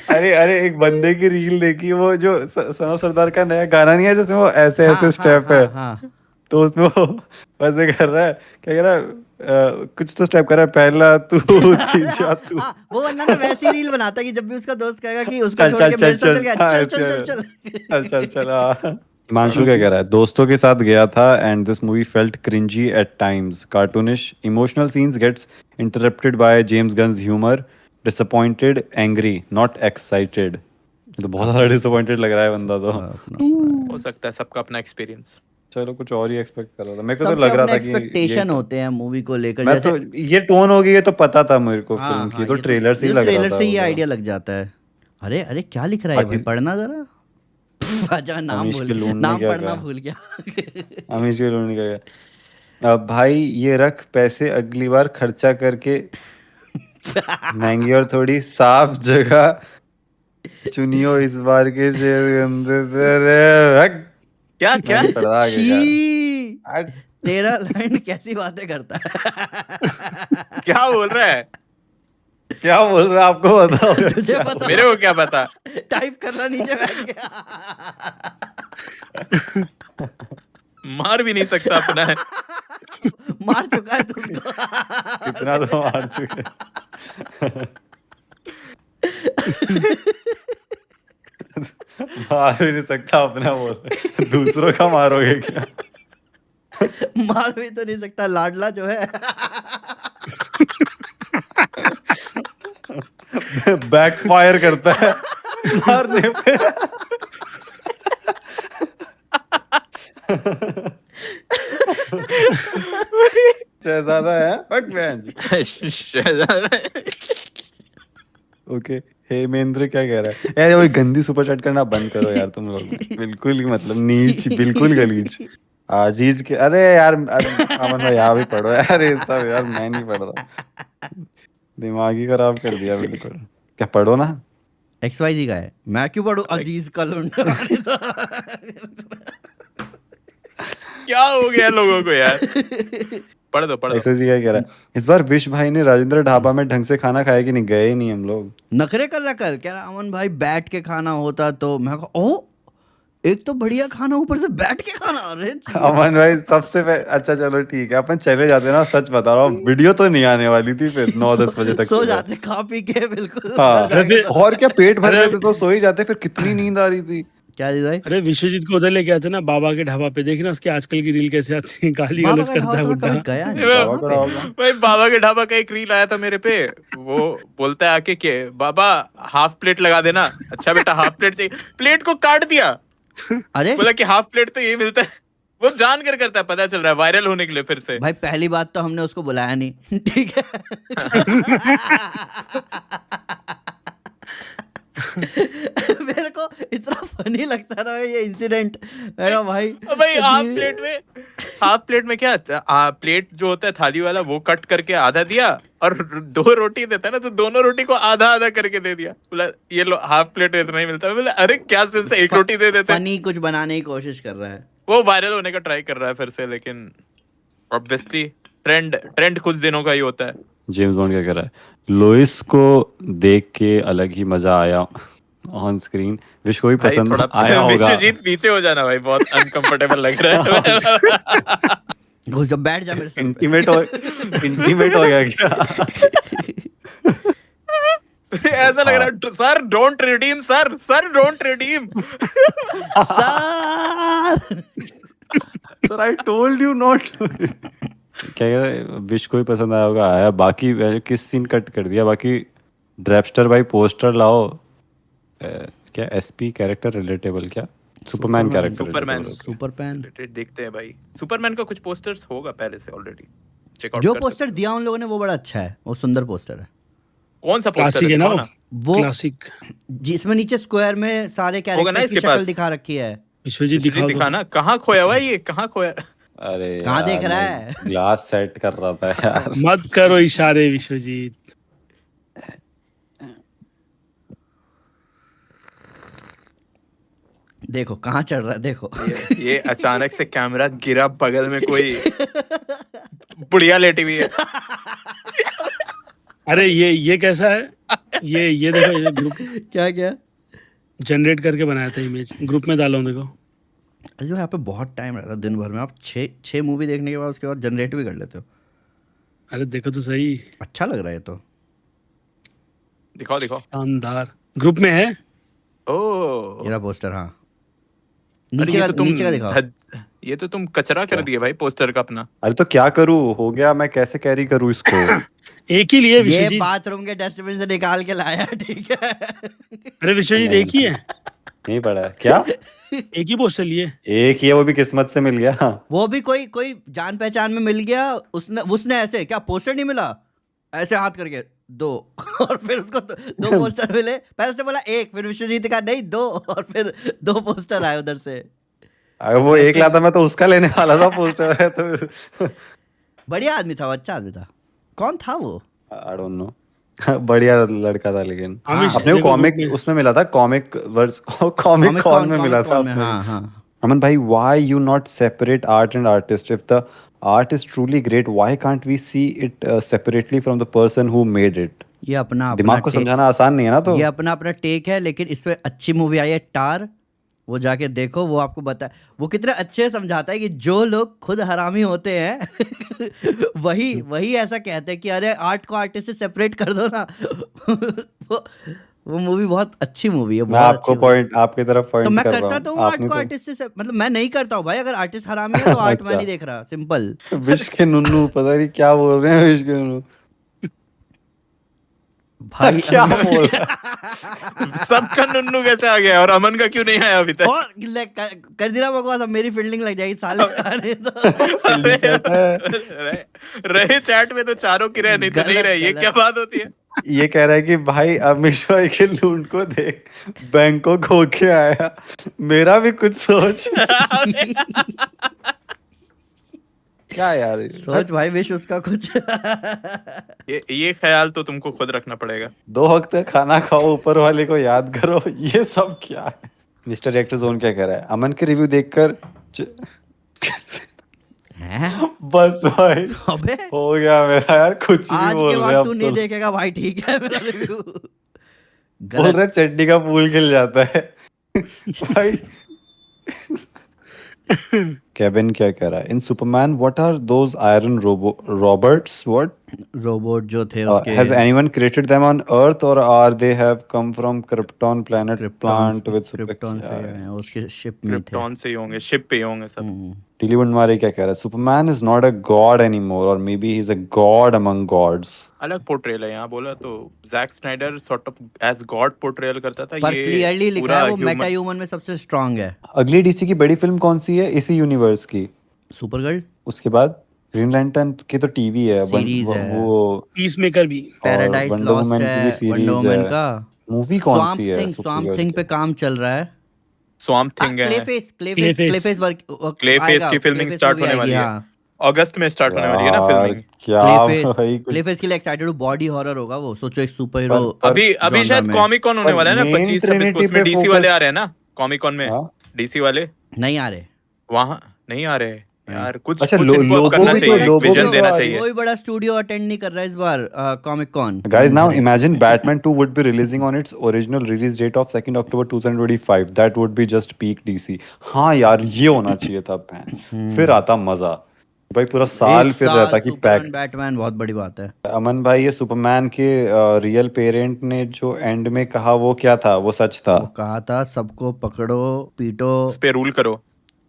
अरे अरे एक बंदे की रील देखी, वो जो सनो सरदार का नया गाना नहीं है जिसमें वो ऐसे ऐसे स्टेप है, तो उसमें वो वैसे कर रहा है, क्या कह रहा है कुछ तो स्टेप कर रहा है, पहला तू तीसरा तू। वो बंदा ना वैसी रील बनाता है कि जब भी उसका दोस्त कहेगा कि उसको चल छोड़ चल के मेरे चल साथ चल गया, हाँ, चल चल चल चल चल चल चल हाँ। हिमांशु क्या कह रहा है? दोस्तों के साथ गया था and this movie felt cringy at times, cartoonish, emotional scenes gets interrupted by James Gunn's humour, disappointed, angry, not excited. तो बहुत ज्यादा डिसअपॉइंटेड लग रहा है बंदा तो। हो सकता है सबका अपना एक्सपीरियंस। चलो कुछ और ही एक्सपेक्ट कर रहा था, मेरे को तो सबके लग रहा अपने था कि एक्सपेक्टेशन होते हैं मूवी को लेकर, मैं जैसे तो ये टोन होगी ये तो पता था मेरे को हाँ, फिल्म की, हाँ, तो ये ट्रेलर से ही ये लग रहा ट्रेलर था से ही वो। आइडिया लग जाता है। अरे अरे क्या लिख रहा है भाई, बाकी- पढ़ना जरा। अच्छा नाम अमीश भूल, के लून ने नाम क्या पढ़ना कहा? भूल गया। अमीश के लोन का अब भाई ये रख पैसे, अगली बार खर्चा करके महंगी और थोड़ी साफ जगह चुनियो इस बार के शेर के अंदर। क्या क्या नहीं पढ़ा आगे का। छी, हट। तेरा लाइन कैसी बातें करता है? क्या बोल रहा है? क्या बोल रहा है आपको बताओ तुझे क्या? पता मेरे को क्या पता? टाइप कर रहा नीचे बैठ के। मार भी नहीं सकता अपना है। मार चुका है तू उसको। कितना तो मार चुके। मार भी नहीं सकता अपना, बोल दूसरों का मारोगे क्या? मार भी तो नहीं सकता, लाडला जो है। बैकफायर करता है मारने पे। शहजादा है बक बहन। शहजादा। ओके हेमेंद्र क्या कह रहा है? यार वही गंदी सुपर चैट करना बंद करो यार तुम लोग, बिल्कुल ही मतलब नीच, बिल्कुल गलीच। आजीज के अरे यार अमन भाई आप ही पढ़ो यार ये सब, यार मैं नहीं पढ़ रहा, दिमाग ही खराब कर दिया बिल्कुल। क्या पढ़ो ना। XYZ का है, मैं क्यों पढ़ू अजीज का लुंडा। क्या हो गया लोगों को यार? पढ़ दो पढ़ दो। ऐसे क्या कह रहा है? इस बार विश भाई ने राजेंद्र ढाबा में ढंग से खाना खाया कि नहीं? गए ही नहीं हम लोग। नखरे कर रहा कर, कह रहा अमन भाई बैठ के खाना होता तो मैं कहा ओ एक तो बढ़िया खाना, ऊपर से बैठ के खाना। अरे अमन भाई अच्छा चलो ठीक है, अपन चले जाते ना, सच बता रहा हूँ वीडियो तो नहीं आने वाली थी फिर 9-10 बजे तक सो सुबह। जाते खा पी के बिल्कुल। हाँ घर जाके और क्या पेट भर अरे- लेते तो सो ही जाते, फिर कितनी नींद आ रही थी। क्या जी भाई? अरे विश्वजीत को उधर लेके आते ना बाबा के ढाबा पे, देखना उसकी आजकल की रील कैसे आती है, गाली बाबा गलौज का करता है ढाबा तो बुड्ढा। मैं कभी गया नहीं। बाबा वहाँ का पे? ढाबा। भाई बाबा के ढाबा का एक रील आया था मेरे पे, वो बोलता है आके के बाबा हाफ प्लेट लगा देना। अच्छा बेटा हाफ प्लेट चाहिए, प्लेट को काट दिया। अरे बोला कि हाफ प्लेट तो यही मिलता है। वो जान कर करता है, पता चल रहा है वायरल होने के लिए फिर से। भाई पहली बात तो हमने उसको बुलाया नहीं, ठीक है। मेरे को इतना फनी लगता था ये इंसिडेंट। मेरा भाई भाई हाफ प्लेट में क्या प्लेट जो होता है थाली वाला वो कट करके आधा दिया, और 2 रोटी देता है ना तो दोनों रोटी को आधा आधा करके दे दिया। बोला ये लो हाफ प्लेट में इतना ही मिलता है। बोला अरे क्या सेंस है, एक रोटी दे देते। फनी कुछ बनाने की कोशिश कर रहा है। वो वायरल होने का ट्राई कर रहा है फिर से, लेकिन ऑब्वियसली ट्रेंड कुछ दिनों का ही होता है। जेम्स बॉन्ड क्या कह रहा है? लोइस को देख के अलग ही मजा आया ऑन स्क्रीन, विश को भी भाई पसंद थोड़ा आया होगा। विश्वजीत पीछे हो जाना भाई, बहुत अनकंफर्टेबल लग रहा है। घुस जा, बैठ जा मेरे सर पे। इंटीमेट हो गया क्या? ऐसा लग रहा है sir don't redeem, sir don't redeem. Sir sir I told you not. क्या विश को ही पसंद आया होगा, आया। बाकी किस सीन कट कर दिया? बाकी ड्रैपस्टर भाई पोस्टर लाओ। क्या एसपी कैरेक्टर रिलेटेबल? क्या Superman character Superman relatable? Superman related देखते हैं भाई। सुपरमैन का कुछ पोस्टर्स होगा पहले से ऑलरेडी, चेकआउट जो कर पोस्टर सकते दिया उन लोगों ने वो बड़ा अच्छा है, वो सुंदर पोस्टर है। हो। कौन सा पोस्टर क्लासिक है, है ना दिखाओ वो, ना। वो क्लासिक। जिसमें नीचे स्क्वायर में सारे होगा ना कैरेक्टर्स की इसके शक्ल पास। दिखा रखी है। विश्वजीत विश्वजीत दिखाओ तो। दिखा ना, कहाँ खोया हुआ है ये, कहाँ खोया? अरे कहाँ देख यार रहा मैं है? ग्लास सेट कर रहा था यार। मत करो इशारे विश्वजीत। देखो कहाँ चढ़ रहा है, देखो। ये अचानक से कैमरा गिरा, बगल में कोई बुढ़िया लेटी हुई है। अरे ये कैसा है? ये देखो, ये ग्रुप क्या क्या? जनरेट करके बनाया था इमेज, ग्रुप में डालो देखो। जो यहाँ पे बहुत टाइम रहता है दिन भर में, आप छः मूवी देखने के बाद उसके बाद जनरेट भी कर लेते हो। अरे देखो तो सही, अच्छा लग रहा है ये तो। दिखाओ दिखाओ। शानदार। ग्रुप में है। ओ ये रहा पोस्टर, हाँ। अरे नीचे ये का तो तुम नीचे का दिखाओ। ये तो तुम कचरा कर क्या? दिए भाई पोस्टर का अपना। अरे तो क्या करूँ, हो गया, मैं कैसे कैरी करूँ इसको? एक ही लिए ये विश्वजीत। बाथरूम के डस्टबिन से निकाल के लाया, ठीक है। अरे विश्वजीत एक ही है, नहीं पड़ा है क्या? एक ही पोस्टर लिए। एक ही है, वो भी किस्मत से मिल गया। वो भी कोई कोई जान पहचान में मिल गया, उसने ऐसे क्या पोस्टर नहीं मिला, ऐसे हाथ करके दो। और फिर उसको दो पोस्टर मिले, पहले से बोला एक, फिर विश्वजीत का नहीं दो, और फिर दो पोस्टर आए उधर से। अगर वो एक लाता मैं तो उसका लेने वाला था पोस्टर है तो। बढ़िया आदमी था वो, अच्छा आदमी था। कौन था वो? I don't know. बढ़िया लड़का था लेकिन आमिश, अपने को देखो कॉमिक ग्रुप में। उसमें मिला था, कॉमिक वर्स कॉमिक कॉन में मिला था कॉन में, अपने। हाँ हाँ। अमन भाई, why you not separate art and artist? If the art is truly great, why can't we see it separately from the person who made it? ये अपना दिमाग को समझाना आसान नहीं है ना, तो ये अपना अपना टेक है, लेकिन इस पे अच्छी मूवी आई है टार, वो जाके देखो, वो आपको बता, वो कितने अच्छे से समझाता है कि जो लोग खुद हरामी होते हैं वही ऐसा कहते हैं कि अरे आर्ट को आर्टिस्ट से सेपरेट कर दो ना। वो मूवी बहुत अच्छी मूवी है, मैं बहुत आपको अच्छी movie है। पॉइंट आपकी तरफ तो पॉइंट मैं कर रहा करता हूँ, तो हूँ आर्ट आपने को तो आर्टिस्ट से मतलब मैं नहीं करता हूँ भाई, अगर आर्टिस्ट हरामी है तो आर्ट मैं अच्छा। नहीं देख रहा, सिंपल। विश के नुन्नू, पता नहीं क्या बोल रहे हैं विश के नुन्नू। भाई क्या बोल रहा है? सबका नुन्नू कैसे आ गया और अमन का क्यों नहीं आया अभी तक? और कर दी ना बकवास, अब मेरी फील्डिंग लग जाएगी साले। अरे तो फील्डिंग सेट है। रहे चैट में तो चारों की रहे, नहीं तो नहीं गलत, रहे, ये गलत। क्या बात होती है? ये कह रहा है कि भाई अमित भाई के लूंट को देख, बैंकॉक होके आया, मेरा भी कुछ सोच। क्या यार ये? सोच भाई, विश उसका कुछ। ये ख्याल तो तुमको खुद रखना पड़ेगा। 2 वक्त का खाना खाओ, ऊपर वाले को याद करो, ये सब क्या है? मिस्टर रिएक्टर जोन क्या कह रहा है? अमन के रिव्यू देखकर हैं? बस भाई अबे हो गया मेरा यार, कुछ भी आज बोल के रहे बाद हैं तू अब नहीं तो। देखेगा भाई, ठीक है मेरा रिव्यू। बोल गलत। रहे चड्डी का पूल खिल जाता है। भाई केविन क्या कह रहा है? In Superman what are those iron robots? What robot जो थे उसके has anyone created them on earth or are they have come from Krypton planet plant with Krypton से आए हैं, उसके शिप में थे। क्रिप्टॉन से ही होंगे, शिप पे ही होंगे सब। टीली बंडवारे क्या कह रहा है? Superman is not a god anymore or maybe he is a god among gods. अलग पोर्ट्रेयल है यहाँ, बोला तो Jack Snyder sort of as god portrayal करता था, पर ये क्लियरली लिखा पूरा है वो human- मेटा ह्यूमन में सबसे स्ट्रांग है। अगली डीसी की बड़ी फिल्म कौन सी है इसी यूनिवर्स की? सुपरगर्ल उसके बाद ग्रीन लैंटर्न की तो टीवी है, सीरीज है, वो पीस मेकर भी। पैराडाइज वंडर लॉस्ट वुमन की भी है, वंडर सीरीज वुमन है। का। मूवी कौन सी है? स्वाम्प थिंग पे काम चल रहा है। स्वाम्प थिंग है, क्लेफेस Clayface वर्क क्लेफेस की फिल्मिंग स्टार्ट होने वाली है, अगस्त में स्टार्ट होने वाली है ना यार फिल्मिंग। क्या भाई कुछ क्लेफेस के लिए एक्साइटेड हूँ, बॉडी हॉरर होगा वो, सोचो एक सुपर हीरो। पर अभी genre शायद में। कॉमिक कॉन होने पर वाला है ना main 25-26 को, Trinity उसमें पे डीसी वाले focus- आ रहे हैं ना कॉमिक कॉन में, हाँ? डीसी वाले नहीं आ रहे। वहां नहीं आ रहे यार, कुछ अच्छा, कुछ इनको लोगो करना भी तो- चाहिए, लोगो भी विजन तो देना आ रही चाहिए। कोई बड़ा स्टूडियो अटेंड नहीं कर रहा है इस बार comic con. Guys, now imagine Batman 2 would be releasing on its original release date of 2nd October 2025. That would be just peak DC. हाँ यार, ये होना चाहिए था बैन, फिर आता मजा भाई, पूरा साल फिर रहता कि पैक। बैटमैन बहुत बड़ी बात है। अमन भाई, ये सुपरमैन के रियल पेरेंट ने जो एंड में कहा वो क्या था? वो सच था? वो कहा था सबको पकड़ो पीटो, उस पे रूल करो।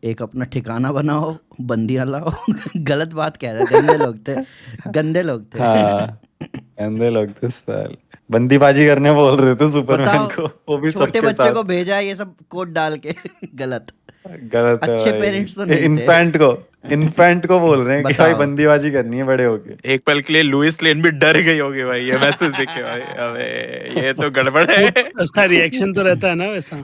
एक अपना ठिकाना बनाओ, बंदियां लाओ। गलत बात कह रहे, गंदे लोग थे, गंदे लोग थे। हाँ गंदे लोग थे साल, बंदीबाजी करने बोल रहे थे सुपरमैन बताओ, को, वो भी छोटे सबके बच्चे को साथ। भेजा है ये सब कोड डाल के। गलत। गलत है अच्छे भाई, पेरेंट्स तो नहीं थे। इन्फेंट को बोल रहे हैं कि भाई बताओ। बंदीबाजी करनी है बड़े होके। एक पल के लिए लुइस लेन भी डर गई होगी भाई ये मैसेज देख के भाई, अबे ये तो गड़बड़ है। वो उसका रिएक्शन तो रहता है ना वैसा।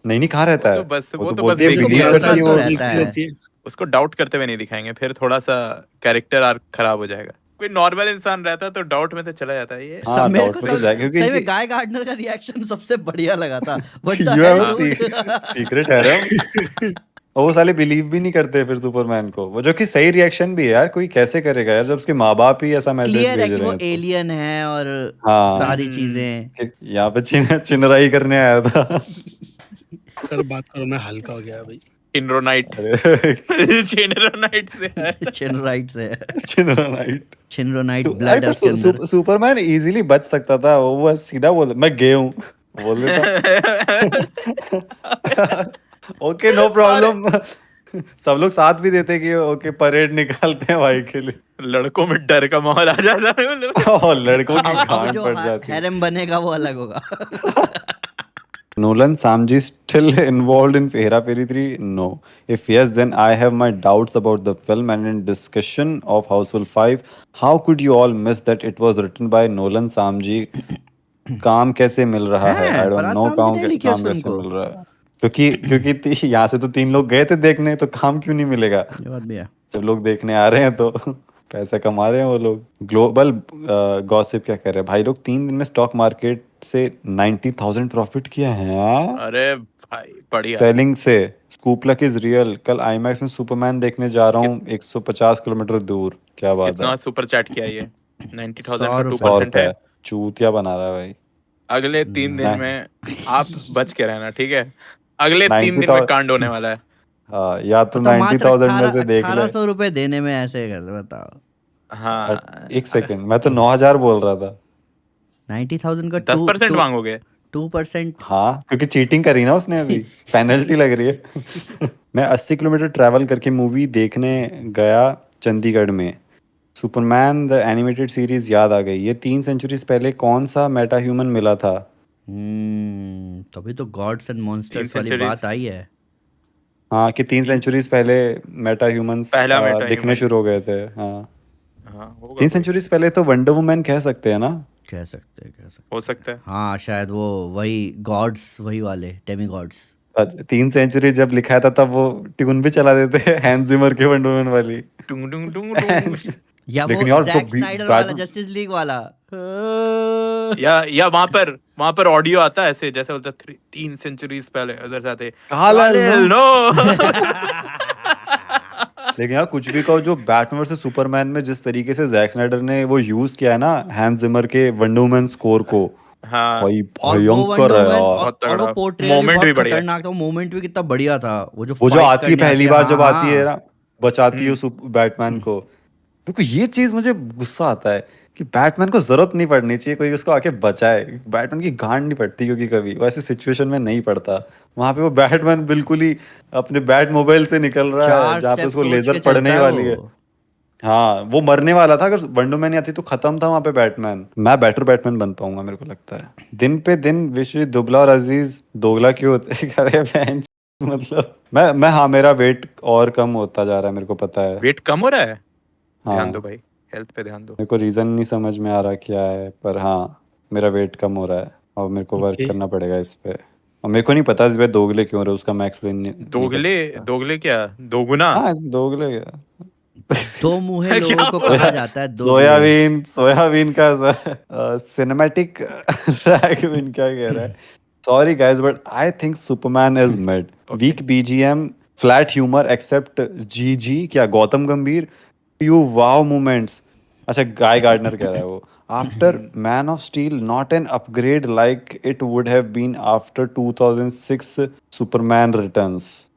नहीं नहीं, कहाँ रहता वो है? तो बस वो वो तो तो बस बोलती है, उसको बिलीव दिखती है, करती है भरोसा तो वो। रहता है। रहती है। उसको डाउट करते हुए नहीं दिखाएंगे, फिर थोड़ा सा कैरेक्टर आर्क खराब हो जाएगा। कोई नॉर्मल इंसान रहता तो डाउट में तो चला जाता है ये। सब हाँ मेरे डाउट को में तो जाएगा क्योंकि सही में इनकी गाय गार्डनर का रिएक्शन सबसे बढ़िया लगा था। What the you have hello a dude. Secret है रे। और वो साले बिलीव भी नहीं करते फिर सुपरमैन को, वो जो कि सही रिएक्शन भी है यार, कोई कैसे करेगा यार जब उसके माँ बाप ही ऐसा मैसेज क्लियर है भेज कि रहे वो हैं तो। एलियन है और हाँ सारी चीजें। कि यहाँ पे चिनराई करने आया था। कर बात करो, मैं हल्का हो गया भाई। इनरोनाइट। अरे चिनरोनाइट से है। चिनराइट से। चिनराइट। चिनरोनाइट अरे ब्लड है तो उसके अंदर। सुपरमैन इजीली बच सकता था, वो बस सीधा बोल मैं गे हूँ बोल देता। ओके नो सारे प्रॉब्लम। सब लोग साथ भी देते कि ओके परेड निकालते हैं भाई के लिए। लड़कों में डर का माहौल आ जाता है। और लड़कों की अब गांड जो पड़ जाती है। हैरम बनेगा वो अलग होगा। Nolan Samji still involved in Hera Fairy 3? No. If yes, then I have my doubts about the film. And in discussion of Houseful 5, how could you all miss that it was written by Nolan Samji? काम कैसे मिल रहा है? I हैं, don't Faraz know Samji काम ने लिखी है उस काम फिल्म कैसे को। मिल रहा है। क्योंकि यहाँ से तो 3 लोग गए थे देखने, तो काम क्यों नहीं मिलेगा? ये बात भी है। जब लोग देखने आ रहे हैं तो पैसा कमा रहे हैं वो लोग। ग्लोबल गॉसिप क्या कर रहे हैं भाई लोग, 3 दिन में स्टॉक मार्केट से 90,000 प्रॉफिट किया है अरे भाई बढ़िया। सेलिंग से। Scoop luck is real. कल आईमैक्स में सुपरमैन देखने जा रहा हूँ 150 किलोमीटर दूर। क्या बात है? कितना सुपर चैट किया ये? 90,000 का 100 100 2% है। रुपए चूतिया बना रहा है भाई। अगले 3 दिन नहीं में आप बच के रहना, ठीक है? अगले 3 दिन में 90,000 कांड होने वाला है। हाँ, या तो मतलब मात्र 90,000 में से देख ले। 1800 रुपए देने में ऐसे कर दे, बताओ। हाँ, एक सेकंड, मैं तो 9,000 बोल रहा था। 90,000 का 10% मांगोगे? 2%। हाँ क्योंकि चीटिंग करी ना उसने, अभी पेनल्टी लग रही है। मैं 80 किलोमीटर ट्रैवल करके मूवी देखने गया चंडीगढ़ में। सुपरमैन द एनिमेटेड सीरीज याद आ गई। ये 3 सेंचुरीज पहले कौन सा मेटा ह्यूमन मिला था? तभी तो गॉड्स एंड मॉन्स्टर्स वाली centuries। बात आई है। हाँ कि 3 सेंचुरीज पहले मेटा ह्यूमंस पहला मेटा दिखने ह्यूमन। शुरू हो गए थे। हाँ हाँ होगा 3 कोई। सेंचुरीज पहले तो वंडर वुमन कह सकते हैं ना? कह सकते हैं। हो सकता है। हाँ शायद वो वही गॉड्स, वही वाले डेमी गॉड्स। 3 सेंचुरी जब लिखा था तब वो ट्यून भी चला देते हैं हैंस जिमर के वंडर वुमन वाली। टुंग टुंग टुंग टुंग। या वो लेकिन यार जैक तो स्नाइडर वाला बैटमैन जस्टिस लीग वाला। या वहां पर ऑडियो आता है ऐसे, जैसे बोलता 3 सेंचुरीज पहले उधर से आते कालल नो। लेकिन यार कुछ भी कहो, जो बैटमैन वर्सेस सुपरमैन में जिस तरीके से जैक स्नाइडर ने वो यूज किया है ना हैंस जिमर के वंडर वुमन स्कोर को, हाँ भाई और वो भयंकर वंडर है वुमन यार। बहुत और वो तगड़ा। पोर्ट्रेयल मोमेंट बहुत भी बढ़िया। खतरनाक था। वो मोमेंट भी कितना बढ़िया था। वो जो जो fight आती है करने पहली आती बार जब आती है हाँ। ना, बचाती है हम्म। बैटमैन को। देखो ये चीज मुझे गुस्सा आता है कि बैटमैन को जरूरत नहीं पड़नी चाहिए कोई उसको आके बचाए। बैटमैन की गांड नहीं पड़ती, क्योंकि कभी वैसे सिचुएशन में नहीं पड़ता। वहां पे वो बैटमैन बिल्कुल ही अपने बैट मोबाइल से निकल रहा है 4 जहाँ पे स्टेप उसको सोच लेजर के पड़ने ही चलता है वाली है। वो। हाँ वो मरने वाला था, अगर वंडर मैन आती तो खत्म था वहां पे बैटमैन। मैं बेटर बैटमैन बन पाऊंगा मेरे को लगता है। दिन पे दिन विश्व दुबला और अजीज दोगला क्यों होते हैं? अरे बहन, मतलब मैं हाँ मेरा वेट और कम होता जा रहा है, मेरे को पता है। वेट कम हो रहा है? हाँ ध्यान दो भाई, हेल्थ पे ध्यान दो। मेरे को रीजन नहीं समझ में आ रहा क्या है, पर हाँ मेरा वेट कम हो रहा है और मेरे को वर्क ओके। करना पड़ेगा इस पे। और मेरे को नहीं पता इस पे दोगले क्यों हो रहे हैं, उसका मैं एक्सप्लेन नहीं कर दोगले सकता। दोगले क्या? दोगुना? हाँ दोगले क्या? दो मुहे लोगों क्या को बोला? कहा जाता है दोगले। सोयाबीन का सिनेमैटिक रैगविन क्या कह रहा है? Sorry guys but I think Superman is mid. Weak BGM, flat humour except जीजी क्या गौतम गंभीर, few wow moments। अच्छा गाय गार्डनर कह रहा है वो। After Man of Steel not an upgrade like it would have been after 2006 Superman Returns.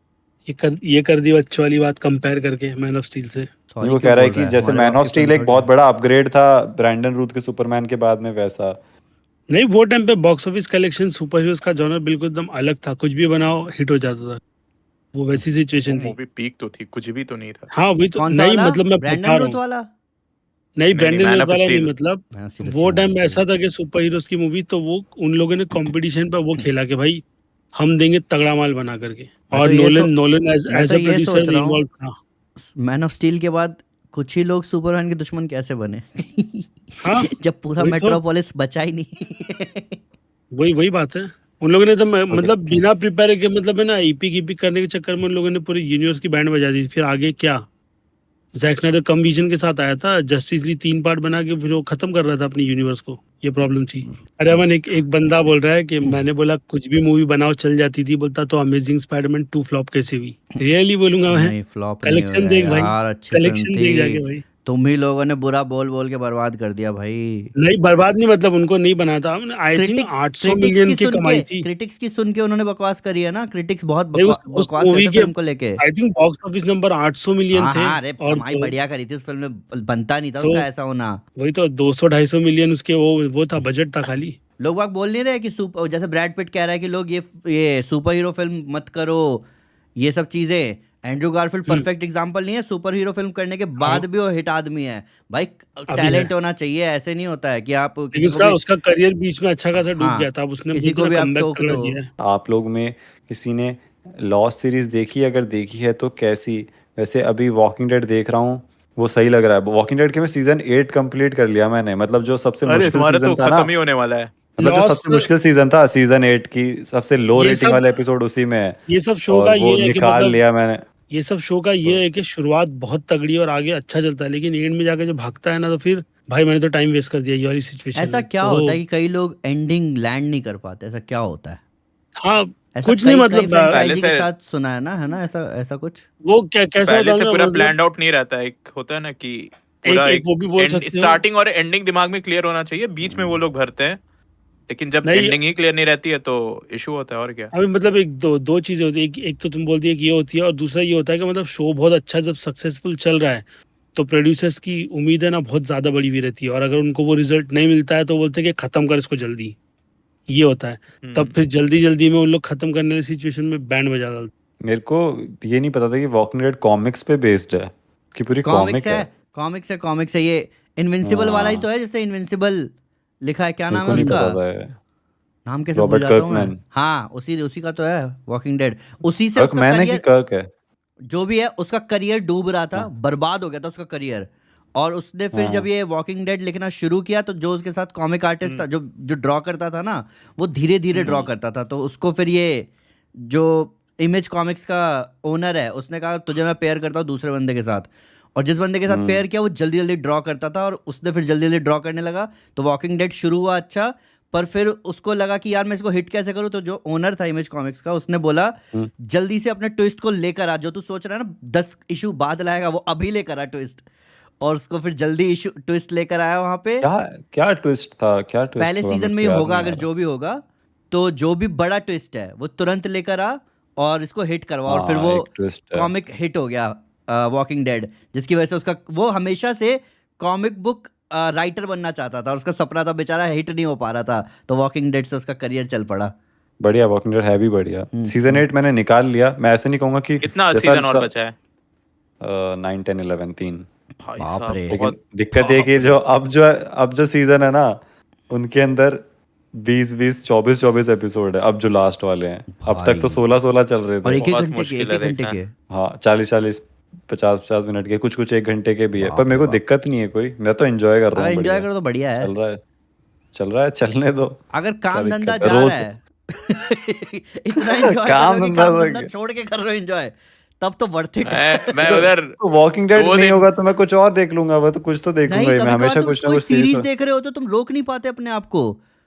ये कर दी बच्चों वाली बात कंपेयर करके मैन ऑफ स्टील से। सॉरी वो क्यों कह रहा है बोल कि रहा है? जैसे हमारे मैन बाप ऑफ की स्टील फिल्म एक थोड़ी बहुत है। बड़ा अपग्रेड था ब्रैंडन रूथ के सुपरमैन के बाद में, वैसा। नहीं, वो टाइम पे box office collection super heroes का जॉनर बिल्कुल एकदम अलग था। कुछ भी बनाओ हिट हो जाता था। वो वैसी सिचुएशन थी। मूवी पीक तो थी, कुछ भी तो नहीं था। हाँ वही तो, कौन सा नहीं वाला? मतलब मैं ब्रैंडन बता रहा रूथ हूँ, वाला? नहीं नहीं, ब्रैंडन मैन रूथ ऑफ वाला नहीं, स्टील। मतलब मैन ऑफ स्टील वो अच्छी टाइम मूवी ऐसा थी। था कि सुपर हीरोज की मूवी तो वो उन लोगों ने कंपटीशन पे वो खेला कि भाई हम देंगे तगड़ा माल बना करके, मैं और तो ये सो नोलन एज मैं एज तो अ ये सोच प्रोड्यूसर रहा हूँ, इन्वॉल्व था। मैन ऑफ स्टील के बाद कुछ ही लोग सुपरमैन के दुश्मन कैसे बने? हाँ जब पूरा वही तो, मेट्रोपोलिस बचा ही नहीं। वही बात है। उन लोगों ने तो ओके मतलब बिना प्रिपेयर के, मतलब है ना, ईपिक करने के चक्कर में उन लोगों ने पूरी यूनिवर्स की बैंड बजा दी। फिर आगे क्या, जैक स्नाइडर कम विजन के साथ आया था, जस्टिस लीग 3 पार्ट बना के फिर वो खत्म कर रहा था अपनी यूनिवर्स को, ये प्रॉब्लम थी। अरे अमन, एक एक बंदा बोल रहा है कि मैंने बोला कुछ भी मूवी बनाओ चल जाती थी, बोलता तो अमेजिंग स्पाइडरमैन 2 फ्लॉप कैसे हुई। रियली बोलूंगा मैं, नहीं, फ्लॉप नहीं हुआ कलेक्शन देख भाई, यार, अच्छी फिल्म कलेक्शन देख जाके थी। भाई। तुम ही लोगों ने बुरा बोल बोल के बर्बाद कर दिया भाई। नहीं बर्बाद नहीं, मतलब उनको नहीं बना था, I think critics 800 critics million की की सुन के कमाई थी। क्रिटिक्स की सुन के उन्होंने बकवास करी है ना। क्रिटिक्स बहुत नहीं उस बकवास मूवी करते के फिल्म को लेके। I think box office number 800 million हाँ थे, हाँ, अरे और कमाई बढ़िया करी थी उस फिल्म में, बनता नहीं था तो उसका ऐसा होना। वही तो 200-250 मिलियन उसके वो था, बजट था खाली। लोग बाग बोल नहीं रहे कि सुपर, जैसे ब्रैड पिट कह रहा है कि लोग ये सुपर हीरो फिल्म मत करो, ये सब चीजें। एंड्रू गारफील्ड हम्म, परफेक्ट एग्जांपल नहीं है, सुपर हीरो फिल्म करने के हाँ बाद भी वो हिट आदमी है भाई। अभी है, टैलेंट होना चाहिए, ऐसे नहीं होता है कि आप लेकिन किसी को उसका भी। उसका करियर बीच में अच्छा खासा डूब हाँ, गया था। अब उसने किसी बोलते को ना भी आप कमबैक टोक तगड़ा दो। किया है। आप लोग में किसी ने लॉस्ट सीरीज देखी है? अगर देखी है तो कैसी? वैसे अभी वॉकिंग डेड देख रहा हूँ, वो सही लग रहा है। वॉकिंग डेड के मैं सीजन 8 कंप्लीट कर लिया मैंने, मतलब जो सबसे अरे मुश्किल तुम्हारा सीजन तो था ना, खत्म ही होने वाला है। मतलब जो सबसे लॉस्ट, मुश्किल सीजन था सीजन 8 की, सबसे लो ये रेटिंग सब वाला एपिसोड उसी में है, ये सब शो और का वो ये है कि निकाल मतलब लिया मैंने। ये सब शो का तो ये है कि शुरुआत बहुत तगड़ी है और आगे अच्छा चलता है, लेकिन एंड में जाके जो भागता है ना, तो फिर भाई मैंने तो टाइम वेस्ट कर दिया ये वाली सिचुएशन ऐसा में क्या होता तो। है कि कई लोग एंडिंग लैंड नहीं कर पाते? ऐसा क्या होता है? हाँ ऐसा कुछ नहीं कई कई मतलब पहले फ्रेंचाइजी के से साथ सुना है ना, ऐसा ऐसा कुछ। वो क्या कैसा पहले होता है से ना, पूरा मतलब प्लान्ड आउट नहीं रहता है। एक होता है ना कि एक पूरा एक एक वो भी बोल एंड, सकते हो। स्टार्टिंग और एंडिंग दिमाग में क्लियर होना चाहिए, बीच में वो लोग भरते हैं। लेकिन जब नहीं एंडिंग ही क्लियर नहीं रहती है तो इशू होता है, और क्या। अभी मतलब एक दो दो चीजें होती है, एक तो तुम बोलती है कि ये होती है, और दूसरा ये होता है कि मतलब शो बहुत अच्छा जब सक्सेसफुल चल रहा है तो प्रोड्यूसर्स की उम्मीद है ना बहुत ज्यादा बड़ी हुई रहती है, और अगर उनको वो रिजल्ट नहीं मिलता है तो बोलते हैं कि खत्म कर इसको जल्दी, ये होता है। तब फिर जल्दी जल्दी में उन लोग खत्म करने वाली सिचुएशन में बैंड बजा डालते मेरे को ये नहीं पता था कि वॉकिंग डेड कॉमिक्स पे बेस्ड है, कि पूरी कॉमिक्स कॉमिक है, है। कॉमिक्स है ये। इनविंसिबल वाला ही तो हाँ, है, जिससे इनविंसिबल लिखा है, क्या मेरे नाम को है नहीं उसका? पता था। नाम कैसे भूल रॉबर्ट जाता हूँ मैं। कर्कमैन। हाँ, उसी उसी का तो है वॉकिंग डेड। उसी से उसका कर्कमैन है कि करियर, कर्क है? जो भी है उसका करियर डूब रहा था, हाँ बर्बाद हो गया था उसका करियर। और उसने फिर जब हाँ ये वॉकिंग डेड लिखना शुरू किया तो जो उसके साथ कॉमिक आर्टिस्ट था, जो जो ड्रॉ करता था ना, वो धीरे धीरे ड्रॉ हम्म करता था। तो उसको फिर ये जो इमेज कॉमिक्स का ओनर है, उसने कहा तुझे मैं पेयर करता हूँ दूसरे बंदे के साथ। और जिस बंदे के साथ हम्म पेयर किया वो जल्दी जल्दी ड्रॉ करता था, और उसने फिर जल्दी जल्दी ड्रॉ करने लगा। तो वॉकिंग डेड शुरू हुआ अच्छा, पर फिर उसको लगा कि यार मैं इसको हिट कैसे करूँ। तो जो ओनर था इमेज कॉमिक्स का, उसने बोला हम्म। जल्दी से अपने ट्विस्ट को लेकर आ, जो तू सोच रहा है ना 10 इशू बाद लाएगा, वो अभी लेकर आ ट्विस्ट। और उसको फिर जल्दी इशू ट्विस्ट लेकर आया वहां पे। क्या क्या ट्विस्ट था? क्या ट्विस्ट पहले हुआ? सीजन मेरे में को ही याद होगा, नहीं आ अगर रहा। जो भी होगा, तो जो भी बड़ा ट्विस्ट है वो तुरंत लेकर आ और इसको हिट करवा। और फिर हाँ, वो एक ट्विस्ट है। कॉमिक हिट हो गया वॉकिंग डेड, जिसकी वजह से उसका, वो हमेशा से कॉमिक बुक राइटर बनना चाहता था और उसका सपना था, बेचारा हिट नहीं हो पा रहा था, तो वॉकिंग डेड से उसका करियर चल पड़ा। बढ़िया, वॉकिंग डेड है भी बढ़िया। सीजन 8 मैंने निकाल लिया। मैं ऐसे नहीं कहूंगा कि कितना जैसा सीजन और बचा है? 9 10 11 3। भाई बाप साहब, रे। लेकिन बहुत। दिक्कत ये है कि जो अब जो सीजन है ना, उनके अंदर 20 24 24 एपिसोड है अब जो लास्ट वाले हैं। अब तक तो भाई, 16 16 चल रहे और थे। एक एक बहुत घंटे के, मुश्किल एक है एक घंटे देखना। के। हाँ, 40 40 50 50 मिनट के, कुछ कुछ 1 घंटे के भी है। पर बाप रे मेरे को बाप। दिक्कत नहीं है कोई, मैं तो एंजॉय कर रहा अगर हूँ एंजॉय बढ़िया। करो तो बढ़िया है। चल रहा है, चल रहा है, चलने दो। अगर क्या काम धंधा दिक्कत है जा रहा रोज? है इतना एंजॉय कर रहे काम हो कि धंधा काम तो धंधा छोड़ के कर रहे हो एंजॉय, तब तो वर्थ इट है। मैं उधर तो वॉकिंग डेड 2 नहीं दिन होगा तो मैं कुछ और देख लूंगा। वो तो कुछ तो देखूंगा नहीं, ही मैं, कभी कभार हमेशा तुम कुछ ना कोई कुछ सीरीज। सीरीज देख रहे हो तो तुम रोक नहीं पाते अपने आप को।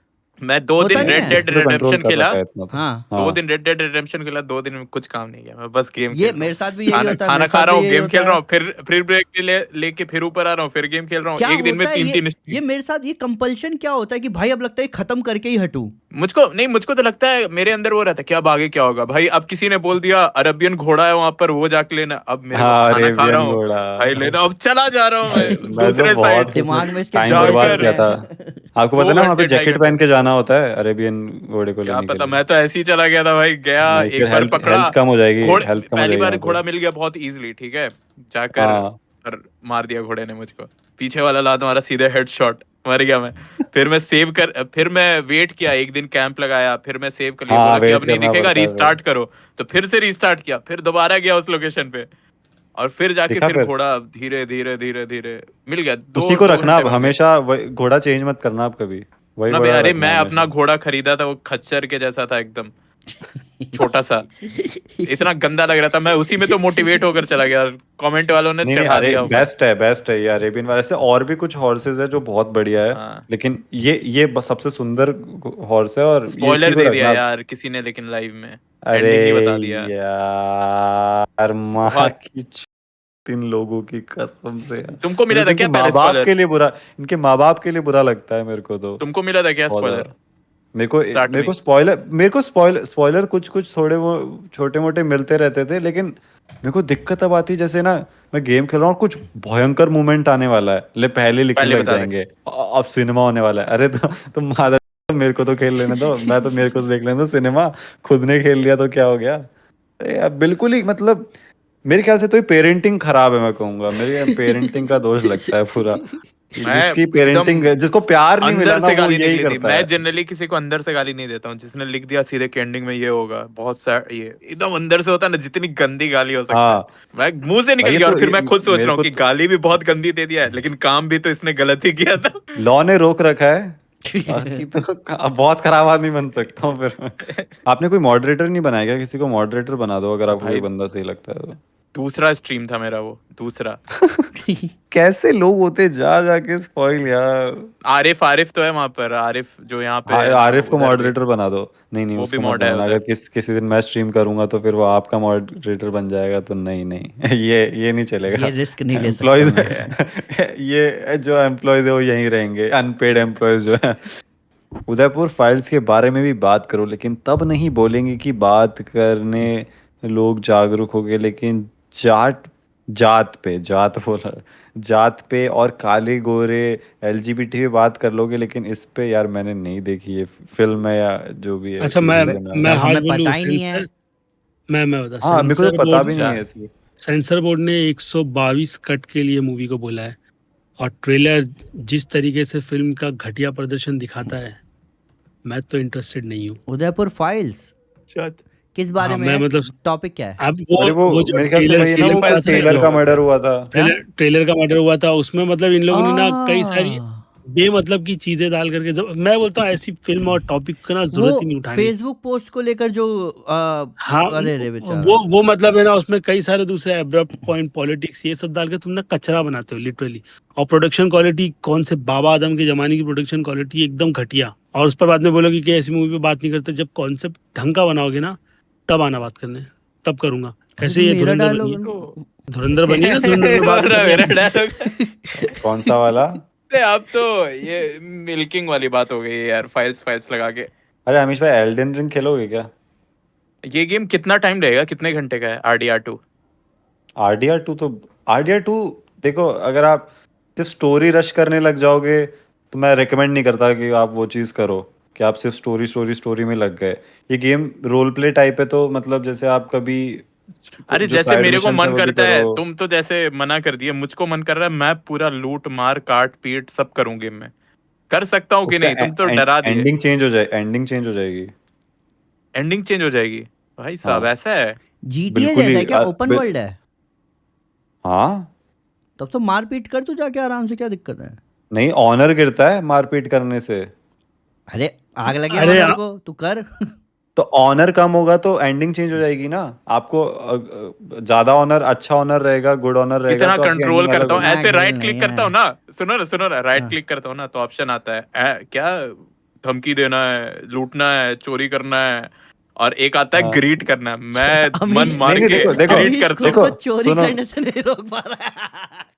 मैं 2 होता दिन नहीं रेड है? डेड इसको तो कंट्रोल रिडेम्पशन कर खेला। रखा है इतना तो। हाँ, 2 हाँ दिन रेड डेड रिडेम्पशन खेला, 2 दिन में कुछ काम नहीं किया, मैं बस गेम ये खेल रहा मेरे हूँ। साथ भी यही खाना होता है, खाना मेरे खा साथ रहा भी हूँ, यही गेम खेल होता रहा है। हूँ, फिर ब्रेक लेके फिर ऊपर आ रहा हूँ, फिर गेम खेल रहा हूँ। क्या एक दिन में होता है 3 3 ये मेरे साथ, ये कंपल्शन क्या होता है कि भाई अब लगता है खत्म करके ही हटूं। मुझको तो लगता है मेरे अंदर वो रहता है कि अब आगे क्या होगा भाई। अब किसी ने बोल दिया अरबियन घोड़ा है वहां पर, वो जाके लेना। अब मेरे को हाँ, खाना खा रहा अरेबियन हूँ घोड़ा। भाई, लेना। अब चला जा रहा हूँ भाई मैं मैं तो दूसरे साइड बहुत दिमाग में इसके टाइम जोड़ बर्बाद चल जाकर। किया रहे था। हैं। आपको पता है 2 ना वहाँ पे घंटे, 2.5 जैकेट घंटे। पहन के जाना होता है अरेबियन घोड़े को क्या लेने के पता, लिए। मैं तो ऐसे ही चला गया था भाई, गया नहीं फिर एक बार हेल्थ पकड़ा हेल्थ कम हो जाएगी, घोड़े, हेल्थ कम हो पहली जाएगी बार वहाँ पे। घोड़ा मिल गया बहुत इजीली, ठीक है, जाकर हाँ और मार दिया घोड़े ने मुझको, पीछे वाला लात मारा, सीधे हेडशॉट, मर गया मैं। फिर मैं वेट किया, एक दिन कैंप लगाया, फिर मैं सेव कर लिया, हाँ बोला कि वेट अब नहीं करना दिखेगा, पड़ता है फिर। रीस्टार्ट करो। तो फिर से रीस्टार्ट किया, फिर दोबारा गया उस लोकेशन पे, और फिर जाके दिखा फिर फिर। घोड़ा धीरे धीरे धीरे धीरे मिल गया, उसी दो को दो रखना घंटे आप में मिल गया। हमेशा, वही घोड़ा चेंज मत करना आप कभी, वही ना बे, घोड़ा अरे रखना मैं अपना हमेशा। घोड़ा खरीदा था, वो खच्चर के जैसा था एकदम, छोटा सा, इतना गंदा लग रहा था, मैं उसी में तो मोटिवेट होकर चला गया, कमेंट वालों ने नहीं नहीं, चढ़ा अरे दिया। बेस्ट है ये अरेबियन वाले से। और भी कुछ हॉर्सेज है जो बहुत बढ़िया है, हाँ, लेकिन ये बस सबसे सुंदर हॉर्स है, और ये इसी स्पॉइलर को दे दिया रखना आप। यार किसी ने, लेकिन लाइव में अरे एंडिंग ही बता दिया। यार माँ बहुत, की तीन लोगों की कसम से यार, तुमको मुझे मिला तो था इनके क्या माँ पहले बाप स्पॉइलर? के लिए बुरा, इनके माँ बाप के लिए बुरा लगता है मेरे को तो तुमको मिला था क्या बहुत स्पॉइलर ज्यादा। मेरे को स्टार्ट मेरे में को ही? स्पॉइलर कुछ कुछ थोड़े वो छोटे मोटे मिलते रहते थे, लेकिन मेरे को दिक्कत अब आती है जैसे ना, मैं गेम खेल रहा हूँ, कुछ भयंकर मूवमेंट आने वाला है, ले पहले लिखने पहले लग बता दे। जाएंगे अब सिनेमा होने वाला है। अरे तो मादर, मेरे को तो खेल लेने दो, मेरे को तो देख लेने दो सिनेमा, खुद ने खेल लिया तो क्या हो गया। अरे यार बिल्कुल ही मतलब, मेरे ख्याल से तो ये पेरेंटिंग खराब है, मैं कहूंगा मेरे पेरेंटिंग का दोष लगता है पूरा, कि मैं जिसकी एकदम पेरेंटिंग, जिसको प्यार नहीं मिला अंदर ना से वो गाली यही निकली थी। करता मैं है। जनरली किसी को अंदर से गाली नहीं देता हूँ, जिसने लिख दिया सीधे कि एंडिंग में ये होगा, बहुत सा ये एकदम अंदर से होता है ना, जितनी गंदी गाली हो सकता है, हाँ मैं मुंह से निकल भाई ये गया, और तो फिर मैं खुद सोच मेरे रहा हूँ को कि तो गाली भी बहुत गंदी दे दिया है, लेकिन काम भी तो इसने गलत ही किया था। लॉ ने रोक रखा है, बाकी तो अब बहुत खराब आदमी बन सकता हूँ फिर मैं। आपने कोई मॉडरेटर नहीं बनाया क्या? किसी को मॉडरेटर बना दो अगर अब आपको कोई भाई बंदा सही लगता है तो। दूसरा स्ट्रीम था मेरा, वो दूसरा। कैसे लोग होते जा जाके स्पॉइल यार। आरिफ आरिफ तो है वहां पर, आरिफ जो यहाँ पे हाँ है, जो आरिफ को उधर भी, मॉडरेटर बना दो। नहीं नहीं वो भी उसको मत मॉड है बनाना, अगर उधर। किसी दिन मैं स्ट्रीम करूंगा तो फिर वो आपका मॉडरेटर बन जाएगा, तो नहीं नहीं ये नहीं ये चलेगा। रिस्क नहीं ले सकता एम्प्लॉयज मैं। ये जो एम्प्लॉयज है वो यहीं रहेंगे, अनपेड एम्प्लॉयज जो है। उदयपुर फाइल्स के बारे में भी बात करो, लेकिन तब नहीं बोलेंगे कि बात करने लोग जागरूक हो गए, लेकिन जाट जात बोला, जात पे और काले गोरे एलजीबीटी पे बात कर लोगे, लेकिन इस पे यार मैंने नहीं देखी ये फिल्म है या जो भी है अच्छा मैं सीरीज है मैं। मैं जब हाल हमें बोलूँ पता ही नहीं है। सेंसर, मैं बता हाँ मेरे को तो सेंसर पता बोर्ड भी नहीं अच्छा, है ऐसी। सेंसर बोर्ड ने 122 कट के लिए मूवी को बोला है, और ट्रेलर जिस तरीके से फिल्म का घटिया प्रदर्शन दिखाता है, मैं तो इंटरेस्टेड नहीं हूँ। उदयपुर फाइल्स किस बारे हाँ में मैं है? मतलब टॉपिक क्या है? अब अरे वो वो जो मेरे ख्याल से वही है ना, जेल वो फाइल्स नहीं टेलर जो का होगा मर्डर क्या? हुआ था। क्या? ट्रेलर का मर्डर हुआ था, उसमें मतलब इन लोगों ने ना कई सारी आ बेमतलब की चीजें डाल करके, मैं बोलता हूँ ऐसी फिल्म और टॉपिक का ना वो जरूरत ही नहीं उठानी। फेसबुक पोस्ट को लेकर जो हाँ अरे रे बेचारा। वो मतलब है ना, उसमें कई सारे दूसरे एब्रप्ट पॉइंट, पॉलिटिक्स, ये सब डाल के तुम ना कचरा बनाते हो लिटरली। और प्रोडक्शन क्वालिटी कौन से बाबा आदम के जमाने की प्रोडक्शन क्वालिटी एकदम घटिया, और उस पर बाद में बोलोगे कि ऐसी मूवी पे बात नहीं करते। जब कॉन्सेप्ट ढंग का बनाओगे ना, तब आना बात करने, तब करूंगा। अरे कैसे तो ये मेरा धुरंधर बनी है, डायलॉग। धुरंधर बनी है ना, धुरंधर में बात मेरा करी मेरा है। डायलॉग। कौन सा वाला? अब तो ये मिल्किंग वाली बात हो गई है यार, फाइल्स फाइल्स लगा के। अरे अमीश भाई एल्डन रिंग खेलोगे क्या? ये गेम कितना टाइम लगेगा, कितने घंटे का है RDR2? RDR2 तो RDR2 देखो, अगर आप सिर्फ स्टोरी रश करने लग जाओगे तो मैं रिकमेंड नहीं करता कि आप वो चीज़ करो, कि आप सिर्फ स्टोरी में लग गए। ये गेम रोल प्ले टाइप है, तो मतलब जैसे आप कभी अरे जो जैसे साइड मेरे को मिशन है मन वो भी करता करो। है, तुम तो जैसे मना कर दिए, मुझको मन कर रहा है मैं पूरा लूट मार काट पीट सब करूं गेम में। कर सकता हूँ कि उससे नहीं? तुम तो डरा दिए। एंडिंग चेंज हो जाएगी। एंडिंग चेंज हो जाएगी? भाई साहब हाँ ऐसा है? GTA बिल्कुल जैसा है ही क्या? ओपन वर्ल्ड है? हाँ तब तो मारपीट कर तू जाके आराम से, क्या दिक्कत है? नहीं, ऑनर गिरता है मारपीट करने से। अरे आग लगे अरे ऑनर को, तू कर। तो ऑनर कम होगा तो एंडिंग चेंज हो जाएगी ना। आपको ज्यादा ऑनर, अच्छा ऑनर रहेगा, गुड ऑनर रहेगा, इतना तो आपकी कंट्रोल एंडिंग अलग करता हूँ, होगी। इतना ऐसे खेल राइट नहीं क्लिक करता हूँ है। ना, सुनो ना, राइट हाँ। क्लिक करता हूँ ना, तो ऑप्शन आता है क्या, धमकी देना है, लूटना है, चोरी करना है, और एक आता है हाँ। ग्रीट करना है। मैं मन अमीश मार नहीं के देखो देखो ग्रीट अमीश करता खुद हूँ। को देखो चोरी सुनो। करने से नहीं रोक पा रहा है।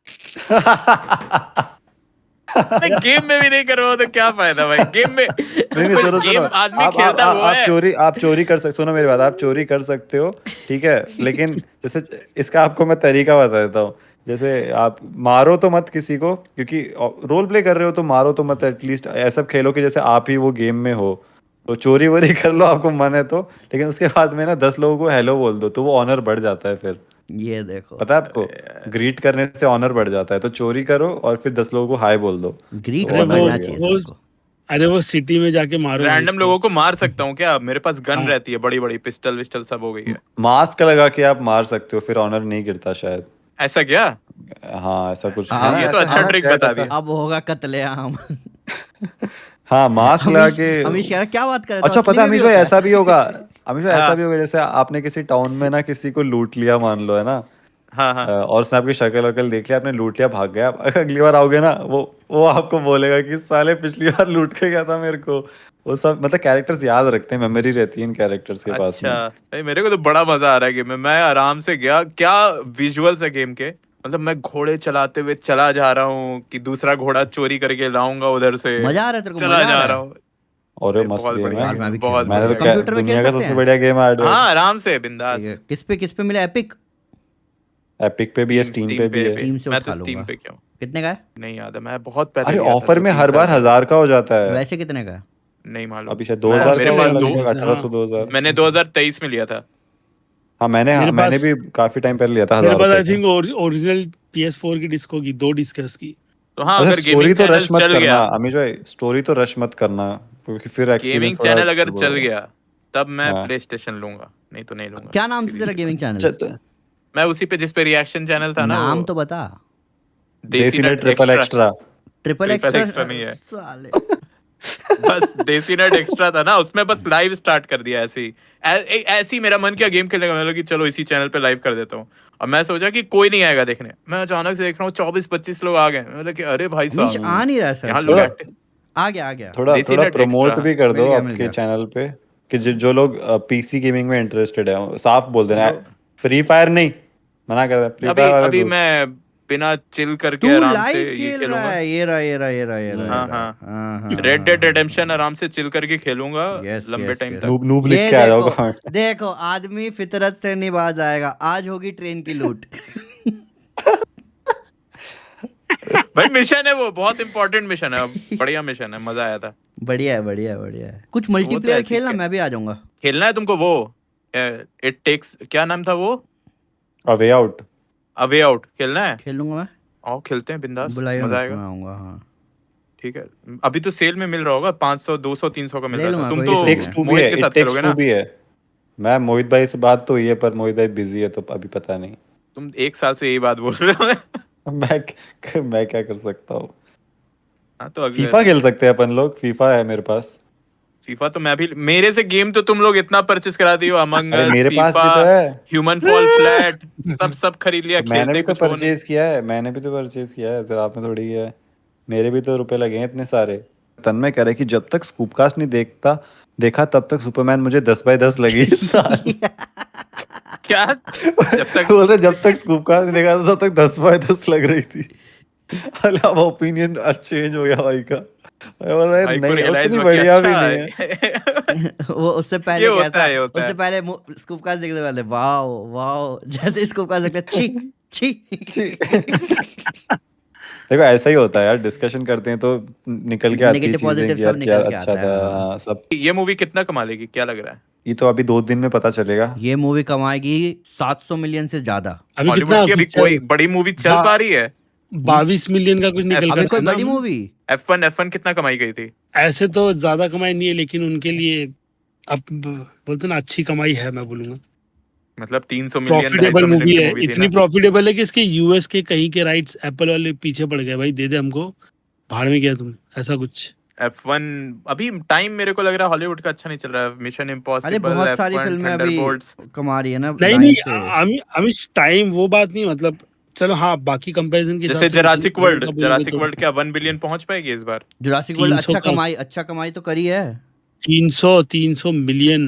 मैं गेम में भी नहीं कर रहा हूँ तो क्या फायदा भाई गेम में? नहीं भाई सुनो सुनो, गेम आदमी खेलता वो है। आप चोरी कर सकते, सुनो मेरी बात, आप चोरी कर सकते हो, ठीक है, लेकिन जैसे इसका आपको मैं तरीका बता देता हूँ। जैसे आप मारो तो मत किसी को, क्योंकि रोल प्ले कर रहे हो तो मारो तो मत, एटलीस्ट ऐसा खेलो कि जैसे आप ही वो गेम में हो। तो चोरी वोरी कर लो आपको मन है तो, लेकिन उसके बाद में ना 10 लोगों को हेलो बोल दो तो वो ऑनर बढ़ जाता है फिर। ये देखो, पता है आपको, ग्रीट करने से ऑनर बढ़ जाता है। तो चोरी करो और फिर 10 लोगों को हाय बोल दो, ग्रीट तो अरे तो ऑनर वो करना बढ़ चाहिए गया। वो सबको। अरे वो सिटी में जाके मारो भाई रैंडम इसको। लोगों को मार सकता हूँ क्या? मेरे पास गन हाँ रहती है बड़ी बड़ी, पिस्टल विस्टल सब हो गई है। मास्क लगा के आप मार सकते हो, फिर ऑनर नहीं गिरता शायद। ऐसा क्या? हाँ ऐसा कुछ है अब ना, ये तो ऐसा अच्छा है ना ट्रिक चैट बता ऐसा। दिया। अब होगा कत्लेआम। हाँ मास्क लगा अमीश के। अमीश यार क्या बात कर रहे हो, तो अच्छा असली पता है में भी अमीश भाई होता ऐसा है। भी होगा, अमीश भाई ऐसा हाँ भी होगा जैसे आपने किसी टाउन में ना किसी को लूट लिया मान लो, है ना। हाँ हाँ। और उसने आपकी शक्ल वकल देख लिया, आपने लूट लिया, भाग गया। अब अगली बार आओगे ना, वो आपको बोलेगा कि साले पिछली बार लूट के गया था मेरे को। वो सब मतलब कैरेक्टर्स याद रखते हैं, मेमोरी रहती है इन कैरेक्टर्स के पास अच्छा में। नहीं, मेरे को तो बड़ा मजा आ रहा है गेम में। मैं आराम से गया, क्या विजुअल्स है गेम के। मतलब मैं घोड़े चलाते हुए चला जा रहा हूँ कि दूसरा घोड़ा चोरी करके लाऊंगा उधर से, मजा आ रहा है तेरे को, चला मजा आ जा रहा रहा है। हूँ। और ये भाई मस्त बहुत गेम बढ़िया है। यार मैं गेम है, भी बहुत खेलूंगा। मैंने तो बढ़िया क्या गेम कंप्यूटर में खेल दुनिया का सकते सबसे हैं? बढ़िया गेम है। हार्डवेयर। हाँ आराम से ठीक बिंदास। है, किस पे मिला एपिक? एपिक पे भी है, स्टीम स्टीम स्टीम पे भी पे है। भी। टीम से मैं उठा तो स्टीम लूंगा। पे क्यों, कितने का है नहीं याद है, मैं बहुत पहले अरे लिया था, ऑफर में 2-3 हर साल बार पहले। 1000 का हो जाता है। वैसे कितने का है? नहीं मालूम। अभी शायद मैं 2000 ऑफर का मेरे है पास या दो, लगभग जैसे हाँ 1800 2000। मैंने 2023 में लिया था। हाँ मेरे मैंने पास भी काफी टाइम पहले लिया था मेरे 1000 पास रुपए आई का। थिंक ओरिजिनल PS4 की डिस्क होगी, 2 डिस्क है उसकी। तो हाँ, अच्छा अगर स्टोरी गेमिंग तो चैनल रश मत चल करना गया, अमीश भाई, स्टोरी तो रश मत करना, क्योंकि फिर एक्सपीरियंस गेमिंग थोड़ा चैनल अगर गड़बड़ चल होगा। गया, तब मैं हाँ प्ले स्टेशन लूंगा, नहीं तो नहीं लूंगा क्या नाम से सीधी तेरा सी बात। Gaming channel? अच्छा तो मैं उसी पे जिस पे रिएक्शन चैनल था ना, वो नाम तो बता। देसी देसी ने नट triple extra. Extra. Triple triple extra extra नहीं है, साले। बस देसी नट एक्स्ट्रा था ना, उसमें बस लाइव स्टार्ट कर दिया ऐसे ही। ऐसे ही मेरा मन किया गेम खेलने का, मैं लगा कि चलो इसी चैनल पे लाइव कर देता हूँ। और मैं सोचा कि कोई नहीं आएगा देखने, मैं अचानक से देख रहा हूँ 24-25 लोग आ गए। मैं बोला कि अरे भाई अमीश साहब, आ नहीं रहा यहाँ सर्च लोग में। थोड़ा एक्टिव। आ गया आ गया। थोड़ा देसी थोड़ा नट प्रमोट एक्स्ट्रा भी कर मिल दो गया मिल आपके गया। चैनल पे, कि जो लोग पीसी गेमिंग में इंटरेस्टेड है साफ बोल देना। जो फ्री फायर नहीं, मना कर दे, फ्री अभी फायर वाले अभी दूर। मैं बिना चिल करके तू आराम से लाइव ये खेल रहा खेलूंगा। है, ये रहा ये रहा ये रहा ये रहा ये हाँ रहा। हाँ, हाँ हाँ रेड डेड रिडेम्पशन हाँ। आराम से चिल करके खेलूंगा यस लंबे यस टाइम यस। तक। नूब नूब लिख ये के आ देखो, जाओ। देखो आदमी फितरत से नहीं बाज आएगा। आज होगी ट्रेन की लूट। भाई मिशन है वो, बहुत इंपॉर्टेंट मिशन है, बढ़िया मिशन है, मजा आया था। बढ़िया है बढ़िया है बढ़िया है। कुछ वो तो मल्टीप्लेयर ऐसी खेलना, मैं भी आ जाऊंगा। खेलना है तुमको वो, इट टेक्स, क्या नाम था वो, अ वे आउट। अ वे आउट खेलना है। खेल लूंगा मैं। आओ खेलते हैं बिंदास, बुलाइए मजा मत, आएगा। मैं आऊंगा। हाँ ठीक है, अभी तो सेल में मिल रहा होगा, 500 200 300 का मिल ले रहा था। लूंगा, तुम कोई तो इशू इट नहीं टेक्स है। टू भी मोहित है, के इट साथ टेक्स खेलोगे टू ना? भी है। मैं मोहित भाई से बात तो हुई है, पर मोहित भाई बिजी है तो अभी पता नहीं। तुम एक साल से यही बात बोल रहे हो। मैं क्या कर सकता हूँ। हाँ तो अगले फीफा खेल सकते हैं अपन लोग, फीफा है मेरे पास। फीफा तो मैं भी, मेरे से गेम तो तुम लोग इतना परचेस करा दी हो, अमंग अरे अस, मेरे पास फीफा, भी तो है। ह्यूमन फॉल फ्लैट, सब खरीद लिया, तो मैंने भी खेलते तो कुछ हो नहीं। परचेज किया है, मैंने भी तो परचेज किया है, तेरा आपने थोड़ी किया है। मेरे भी तो रुपए लगे हैं इतने सारे। तन्मय कह रहा है कि जब तक स्कूपकास्ट नहीं देखा तब तक सुपरमैन मुझे 10x10 लगी इस साल। क्या? जब तक बोल रहे जब तक स्कूपकास्ट नहीं देखा था तब तक 10x10 लग रही थी। अब ओपिनियन चेंज हो गया भाई का। मैं बोल रहा है भाई को नहीं रियलाइज उतनी हुआ कि बढ़िया अच्छा भी नहीं है। है। वो उससे ये पहले क्या होता था, है, ये होता उससे है। पहले स्कूपकास्ट देखने वाले वाओ वाओ, जैसे स्कूपकास्ट देखते छी छी। देखो ऐसा ही होता है यार, डिस्कशन करते हैं तो निकल के आती है नेगेटिव चीजें पॉजिटिव कि सब यार क्या निकल के अच्छा आता है। था। हाँ, हाँ, सब। ये मूवी कितना कमा लेगी, क्या लग रहा है? ये तो अभी 2 दिन में पता चलेगा। ये मूवी कमाएगी 700 मिलियन से ज्यादा। अभी हॉलीवुड कितना की अभी पिक्चर कोई बड़ी मूवी चल पा रही है? 22 मिलियन का कुछ निकल अभी कर कोई आया ना। बड़ी मूवी F1 कितना कमाई गई थी? ऐसे तो ज्यादा कमाई नहीं है, लेकिन उनके लिए अब बोलते ना अच्छी कमाई है, मैं बोलूंगा। मतलब 300 मिलियन प्रॉफिटेबल 250 मिलियन मूवी की है, मूवी थी इतनी ना? प्रॉफिटेबल है कि इसके यूएस के कहीं के राइट्स एप्पल वाले पीछे पड़ गए, भाई दे दे हमको, भाड़ में गया तुम, ऐसा कुछ। F1 अभी टाइम मेरे को लग रहा है हॉलीवुड का अच्छा नहीं चल रहा है। मिशन अरे इम्पॉसिबल, बहुत सारी F1, फिल्में अभी थंडरबोल्ट्स। कमा रही है ना नहीं लाइन नहीं, से। अमित टाइम वो बात नहीं, मतलब चलो हाँ, बाकी कंपैरिजन के हिसाब जैसे से जरासिक मिशन वर्ल्ड, का बोलोगे जरासिक तो वर्ल्ड क्या 1 बिलियन पहुंच पाएगी इस बार? जुरासिक वर्ल्ड 300 का, अच्छा कमाई तो करी है। 300 मिलियन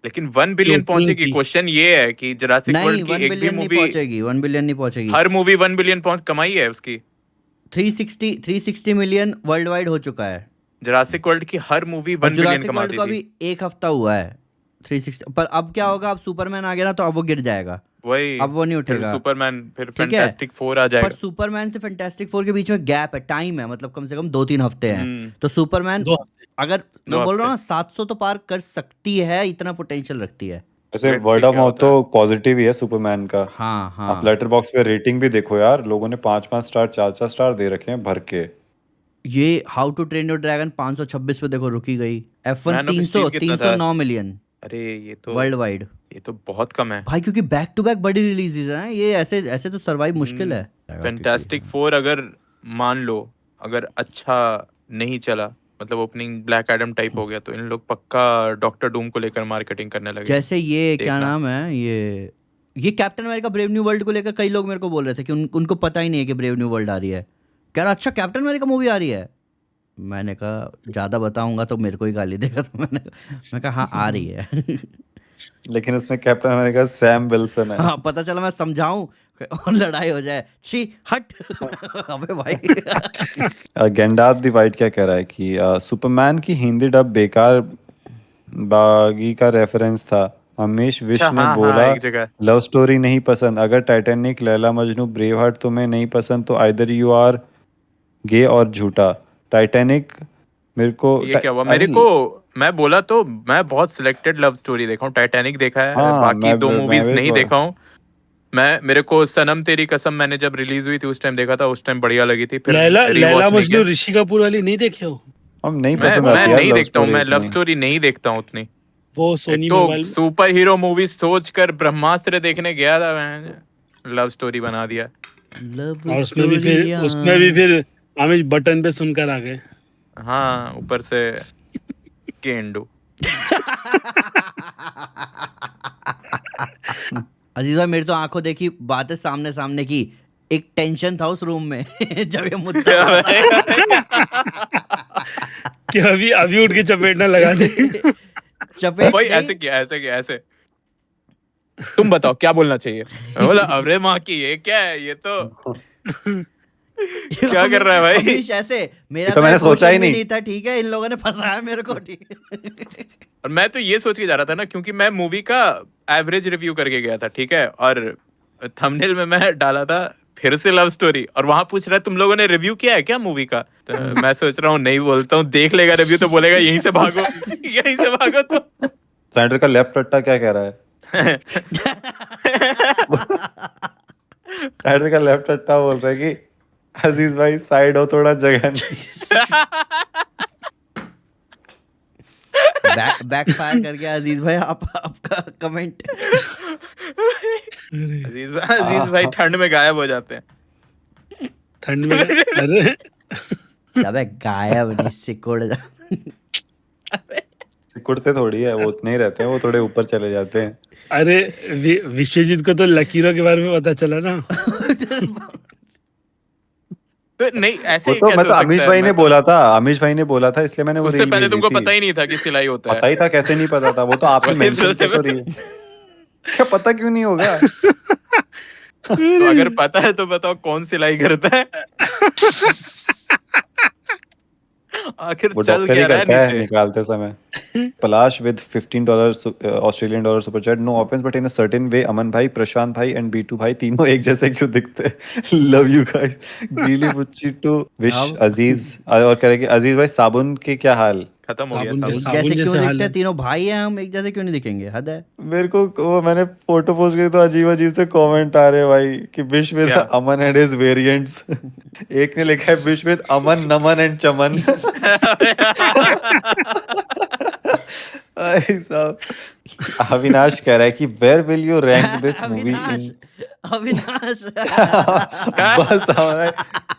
लेकिन 1 की बिलियन ओपनिंग पहुंचेगी? थी। क्वेश्चन ये है कि जरासिक नहीं वर्ल्ड की 1 एक भी बिलियन नहीं मूवी, पहुंचेगी, 1 बिलियन नहीं पहुंचेगी। हर मूवी 1 बिलियन पहुंच कमाई है उसकी। 360 मिलियन वर्ल्ड वाइड हो चुका है। जरासिक वर्ल्ड की हर मूवी और 1 बिलियन जुरासिक कमा वर्ल्ड दी को थी। अभी एक हफ्ता हुआ है 360 पर। अब क्या होगा, अब सुपरमैन आ गया ना तो अब वो गिर जाएगा। वही अब वो नहीं फिर उठेगा। सुपरमैन, फिर ठीक है, फैंटास्टिक 4 आ पर जाएगा। सुपरमैन से फैंटास्टिक फोर के बीच में गैप है, टाइम है, मतलब कम से कम 2-3 हफ्ते हैं। हम्म, तो सुपरमैन 2 हफ्ते। अगर 2 मैं बोल रहा हफ्ते। हूँ 700 तो पार कर सकती है, इतना पोटेंशियल रखती है। वैसे लेट्स वर्ड सी ऑफ क्या माउथ होता है। तो पॉजिटिव ही है सुपरमैन का। हाँ आप हाँ, लेटर बॉक्स पे रेटिंग भी देखो यार, लोगों ने 5-5 स्टार 4-4 स्टार दे रखे हैं भर के। ये How to Train Your Dragon 526 पे देखो रुकी गई। F1 मैन ऑफ 300 स्टील कितना था? 309 मिलियन अरे वर्ल्ड वाइड। ये तो बहुत कम है। भाई क्योंकि बैक टू बैक बड़ी रिलीजेस हैं, ये ऐसे ऐसे तो सरवाइव मुश्किल है। फैंटास्टिक 4 अगर मान लो अगर अच्छा नहीं चला, मतलब ओपनिंग ब्लैक एडम टाइप हो गया, तो इन लोग पक्का डॉक्टर डूम को लेकर मार्केटिंग करने लगे। जैसे ये क्या देखना। नाम है, ये captain America brave new world को लेकर कई लोग मेरे को बोल रहे थे कि उनको पता ही नहीं है कि ब्रेव न्यू वर्ल्ड आ रही है। कह रहा अच्छा कैप्टन अमेरिका मूवी आ रही है। मैंने कहा ज़्यादा बताऊंगा तो मेरे को ही गाली देगा, तो मैं कहा हाँ आ रही है। लेकिन उसमें कैप्टन अमेरिका सैम विल्सन है। हाँ पता चला मैं समझाऊं और लड़ाई हो जाए, छी हट। अबे भाई। गेंडाफ द वाइट क्या कह रहा है कि सुपरमैन की हिंदी डब बेकार बागी का रेफरेंस था। अमीश विश अच्छा, ने हाँ हाँ, बोला एक जगह। लव स्टोरी नहीं पसंद, अगर Titanic, Laila Majnu, brave heart तुम्हें नहीं पसंद तो आइदर यू आर गे और झूठा। टाइटैनिक मेरे को ये क्या हुआ अरे मेरे को? मैं बोला तो मैं बहुत सिलेक्टेड लव स्टोरी देखा हूँ। टाइटैनिक देखा है, हाँ बाकी 2 मैं मूवीज भी नहीं देखा हूँ। मेरे को सनम तेरी कसम मैंने जब रिलीज हुई थी उस टाइम देखा था, उस टाइम बढ़िया लगी थी, फिर लैला रिवॉच नहीं मजनू किया। ऋषि कपूर वाली नहीं देखे हो? हम नहीं मैं पसंद मैं आती यार नहीं लव देखता हूँ, स्टोरी मैं लव इतनी। स्टोरी नहीं देखता हूँ उतनी। वो एक सोनी तो मोबाइल। सुपर हीरो मूवी सोच कर ब्रह्मास्त्र देखने गया था, मैं लव स्टोरी बना दिया। लव और स्टोरिया। उसमें भी फिर आमिर बटन पे सुनकर आ गए। हाँ, ऊपर से गेंडू। अजीज भाई मेरी तो आंखों देखी बात है सामने सामने की। एक टेंशन था उस रूम में जब ये मुद्दा क्या हुआ भाई? था। कि अभी उठ के चपेटना लगा दे। चपेट भाई नहीं, ऐसे क्या, ऐसे क्या, ऐसे तुम बताओ क्या बोलना चाहिए। मैं बोला अरे माँ की ये क्या है, ये तो क्या कर रहा है भाई? अमीश ऐसे ये मेरा तो तो मैंने सोचा ही इमोशन भी नहीं। नहीं था, ठीक है, इन लोगों ने फंसाया मेरे को, ठीक है। और मैं तो ये सोच के जा रहा था ना, क्योंकि मैं मूवी का एवरेज रिव्यू करके गया था, ठीक है, और थंबनेल में मैं डाला था फिर से लव स्टोरी, और वहां पूछ रहा है तुम लोगों ने रिव्यू किया है क्या मूवी का? तो मैं सोच रहा हूँ नहीं बोलता हूँ, देख लेगा रिव्यू तो बोलेगा यहीं से भागो। यहीं से भागो तो सेंटर का लेफ्ट रट्टा क्या कह रहा है? सेंटर का लेफ्ट रट्टा बोल रहा है कि अजीज भाई साइड हो थोड़ा, जगह नहीं। बैक फायर कर गया अजीज भाई, आपका कमेंट। अजीज भाई ठंड में गायब हो जाते हैं। ठंड में अरे अबे गायब नहीं, सिकुड़ जा। सिकुड़ते थोड़ी है, वो उतने ही रहते हैं, वो थोड़े ऊपर चले जाते हैं। अरे विश्वजीत को तो लकीरों के बारे में पता चला ना। तो नहीं, वो ऐसे तो कैसे मैं हो तो सकता अमीश है? भाई मैं ने तो बोला था, अमीश भाई ने बोला था, इसलिए मैंने वो उससे रील पहले भेजी तुमको थी। पता ही नहीं था कि सिलाई होता पता है। ही था, कैसे नहीं पता था? वो तो आपने वही मेंशन तो- कैसे हो रही है? क्या पता क्यों नहीं होगा? तो अगर पता है तो बताओ कौन सिलाई करता है? आखिर वो चल डॉक्टर ही क्या रहा है करता है नीचे? निकालते समय। Palash with $15 Australian dollar super chat. No offence but in a certain way Aman भाई, प्रशांत भाई एंड बीटू भाई तीनों एक जैसे क्यों दिखते? Love you guys. गीली बुच्ची टू विश अब अजीज। और कह रहे कि अजीज भाई साबुन के क्या हाल? खत्म हो गया साबुन साबुन। एक साबुन जैसे क्यों जैसे हाल दिखते है। हैं, तीनों भाई हैं हम, एक जैसे क्यों नहीं दिखेंगे, हद है। मेरे को वो मैंने फोटो पोस्ट की तो अजीब अजीब से कमेंट आ रहे हैं भाई कि विश विद क्या? Aman and his variants. एक ने लिखा है wish with Aman Naman and Chaman. भाई साहब। अविनाश कह रहा है कि where will you rank this movie Avinash, in? Avinash. बस हमारा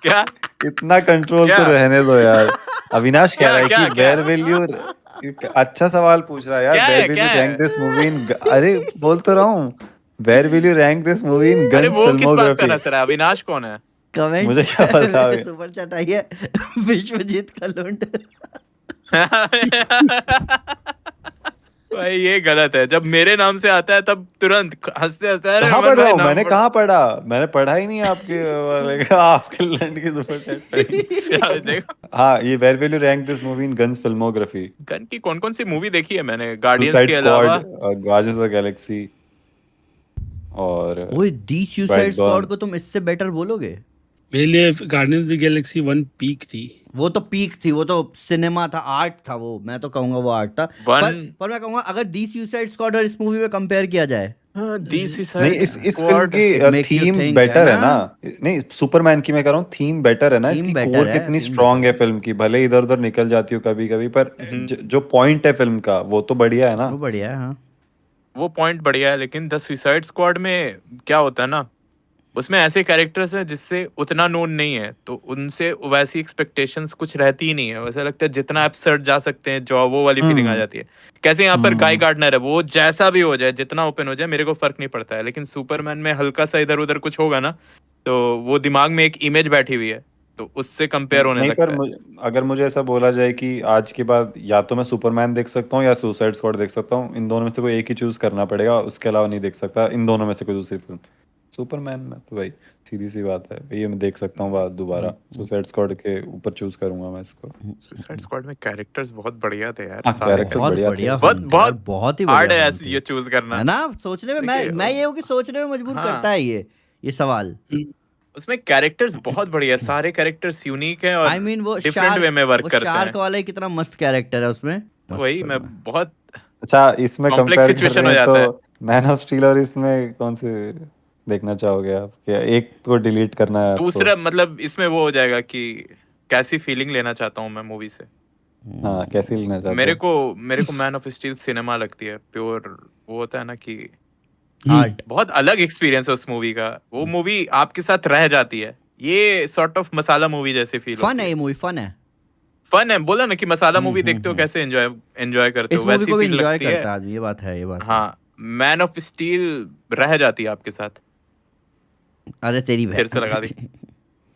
क्या इतना कंट्रोल तो क्या रहने दो यार। अविनाश कह क्या रहा है क्या कि क्या वेयर विल यू, अच्छा सवाल पूछ रहा है यार, क्या वेयर है विल क्या यू रैंक है? This movie in? अरे बोल तो रहा हूँ, where will you rank this movie in अरे गन्स वो किस बात का फिल्मोग्राफी? नजर है? अविनाश कौन है? कमेंट मुझे क्या पता है? सुपर चैट आई है, विश्वजीत कलुंड। भाई ये गलत है, जब मेरे नाम से आता है तब तुरंत हंसते हंसते अरे कहाँ अमन पढ़ रहा भाई हूँ नाम मैंने? पढ़। कहाँ पढ़ा? मैंने पढ़ा ही नहीं आपके वाले का, आपके लैंड की सुपर चैट पढ़ी। क्या देखो, हाँ, ये where will you rank this movie in Gunn's filmography? Gunn की कौन कौन सी मूवी देखी है मैंने गार्डियंस सुसाइड के स्क्वाड, अलावा? गार्डियंस ऑफ द गैलेक्सी और ओए दी सुसाइड ब्राइट स्क्वाड डॉन। को तुम इससे बेटर बोलोगे? मेरे लिए Guardian of the Galaxy 1 peak थी। वो तो पीक थी, वो तो सिनेमा था, आर्ट था वो, मैं तो कहूंगा वो आर्ट था। वन पर मैं कहूंगा अगर दी सुसाइड स्क्वाड और इस मूवी में कंपेयर किया जाए, दी नहीं, सुसाइड इस फिल्म स्क्वाड की It makes you theme think, better है है ना। नहीं, सुपरमैन की मैं कह रहा हूँ थीम बेटर है ना, थीम इसकी बेटर कोर है, कितनी थीम स्ट्रांग है बेटर फिल्म की, भले इधर उधर निकल जाती हो कभी कभी, पर जो पॉइंट है फिल्म का वो तो बढ़िया है ना। वो बढ़िया है। हाँ, वो पॉइंट बढ़िया है, लेकिन द सुसाइड स्क्वाड में क्या होता है ना, उसमें ऐसे कैरेक्टर्स हैं जिससे उतना नोन नहीं है, तो उनसे वैसी एक्सपेक्टेशंस कुछ रहती ही नहीं है। वैसा लगता है जितना एब्सर्ड जा सकते हैं, जो वो वाली फीलिंग आ जाती है। कैसे यहाँ पर गाय गार्डनर है, वो जैसा भी हो जाए, जितना ओपन हो जाए, मेरे को फर्क नहीं पड़ता है। लेकिन सुपरमैन में हल्का सा इधर उधर कुछ होगा ना, तो वो दिमाग में एक इमेज बैठी हुई है, तो उससे कंपेयर होने नहीं, पर लगता है। अगर मुझे ऐसा बोला जाए कि आज के बाद या तो मैं सुपरमैन देख सकता हूँ या सुसाइड स्क्वाड देख सकता हूँ, इन दोनों में से कोई एक ही चूज करना पड़ेगा, उसके अलावा नहीं देख सकता इन दोनों में से कोई दूसरी फिल्म। सुपरमैन में तो भाई सीधी सी बात है, ये मैं देख सकता हूँ बाद दोबारा। सुसाइड स्क्वाड के ऊपर चूज करूंगा मैं इसको। सुसाइड स्क्वाड में कैरेक्टर्स बहुत बढ़िया थे यार, हाँ, सारे कैरेक्टर्स बहुत बढ़िया थे। बढ़िया बहुत फिल्म थी यार, बहुत बहुत ही हार्ड बढ़िया है फिल्म ये थी, चूज करना। है ना? सोचने में देखिए, मैं ये हूँ कि सोचने में मजबूर हाँ। करता है ये सवाल। उसमें कैरेक्टर्स बहुत बढ़िया है, सारे कैरेक्टर्स यूनिक हैं और आई मीन वो डिफरेंट वे में वर्क करते शार्क हैं। वाला ही कितना मस्त कैरेक्टर है उसमें। तो वही मैं बहुत अच्छा, इसमें कॉम्प्लेक्स कंपेयर कर सिचुएशन रहे हो हैं जाता है। तो मैन ऑफ स्टील और इसमें कौन से देखना चाहोगे आप? क्या एक तो डिलीट करना है आपको? दूसरा मतलब इसमें वो हो जाएगा कि कैसी फीलिंग लेना चाहता हूँ मैं मूवी से। हाँ, कैसे लेना चाहते मेरे हो? को मेरे को मैन ऑफ स्टील सिनेमा लगती है, प्योर वो होता है ना कि आर्ट। बहुत अलग एक्सपीरियंस है उस मूवी का। वो मूवी आपके साथ रह जाती है। ये सॉर्ट ऑफ मसाला मूवी जैसे फील फन होती है है। ये मूवी, फन है। फन है, बोला ना कि मसाला मूवी देखते हो कैसे एंजॉय करते इस हो, मूवी वैसी को भी फील एंजॉय लगती है। करता है आदमी, ये बात है, ये बात है। हाँ, मैन ऑफ स्टील रह जाती है आपके साथ। अरे तेरी फिर से लगा दी। बहन।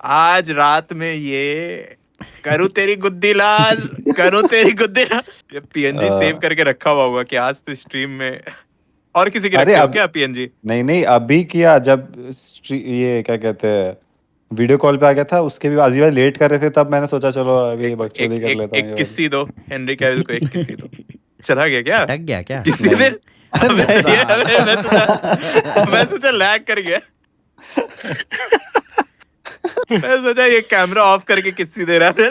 आज रात में ये करूँ तेरी गुद्दी लाल, करूँ तेरी गुद्दी लाल। ये पीएनजी सेव करके रखा हुआ होगा कि आज तो स्ट्रीम में। और किसी की अरे रखे हो अब क्या पीएनजी? नहीं नहीं, अभी किया जब ये क्या कहते हैं, वीडियो कॉल पे आ गया था, उसके भी अजीब लेट कर रहे थे, तब मैंने सोचा चलो अभी एक बकचोदी एक कर एक, लेता हूँ एक ये वाली। किस्सी दो, हेनरी कैविल को एक किस्सी दो। चला गया क्या? अटक गया क्या? किसी नहीं। दिन मैं सोचा लैग कर गया। मैं सोचा ये कैमरा ऑफ करके किस्सी दे रहा है।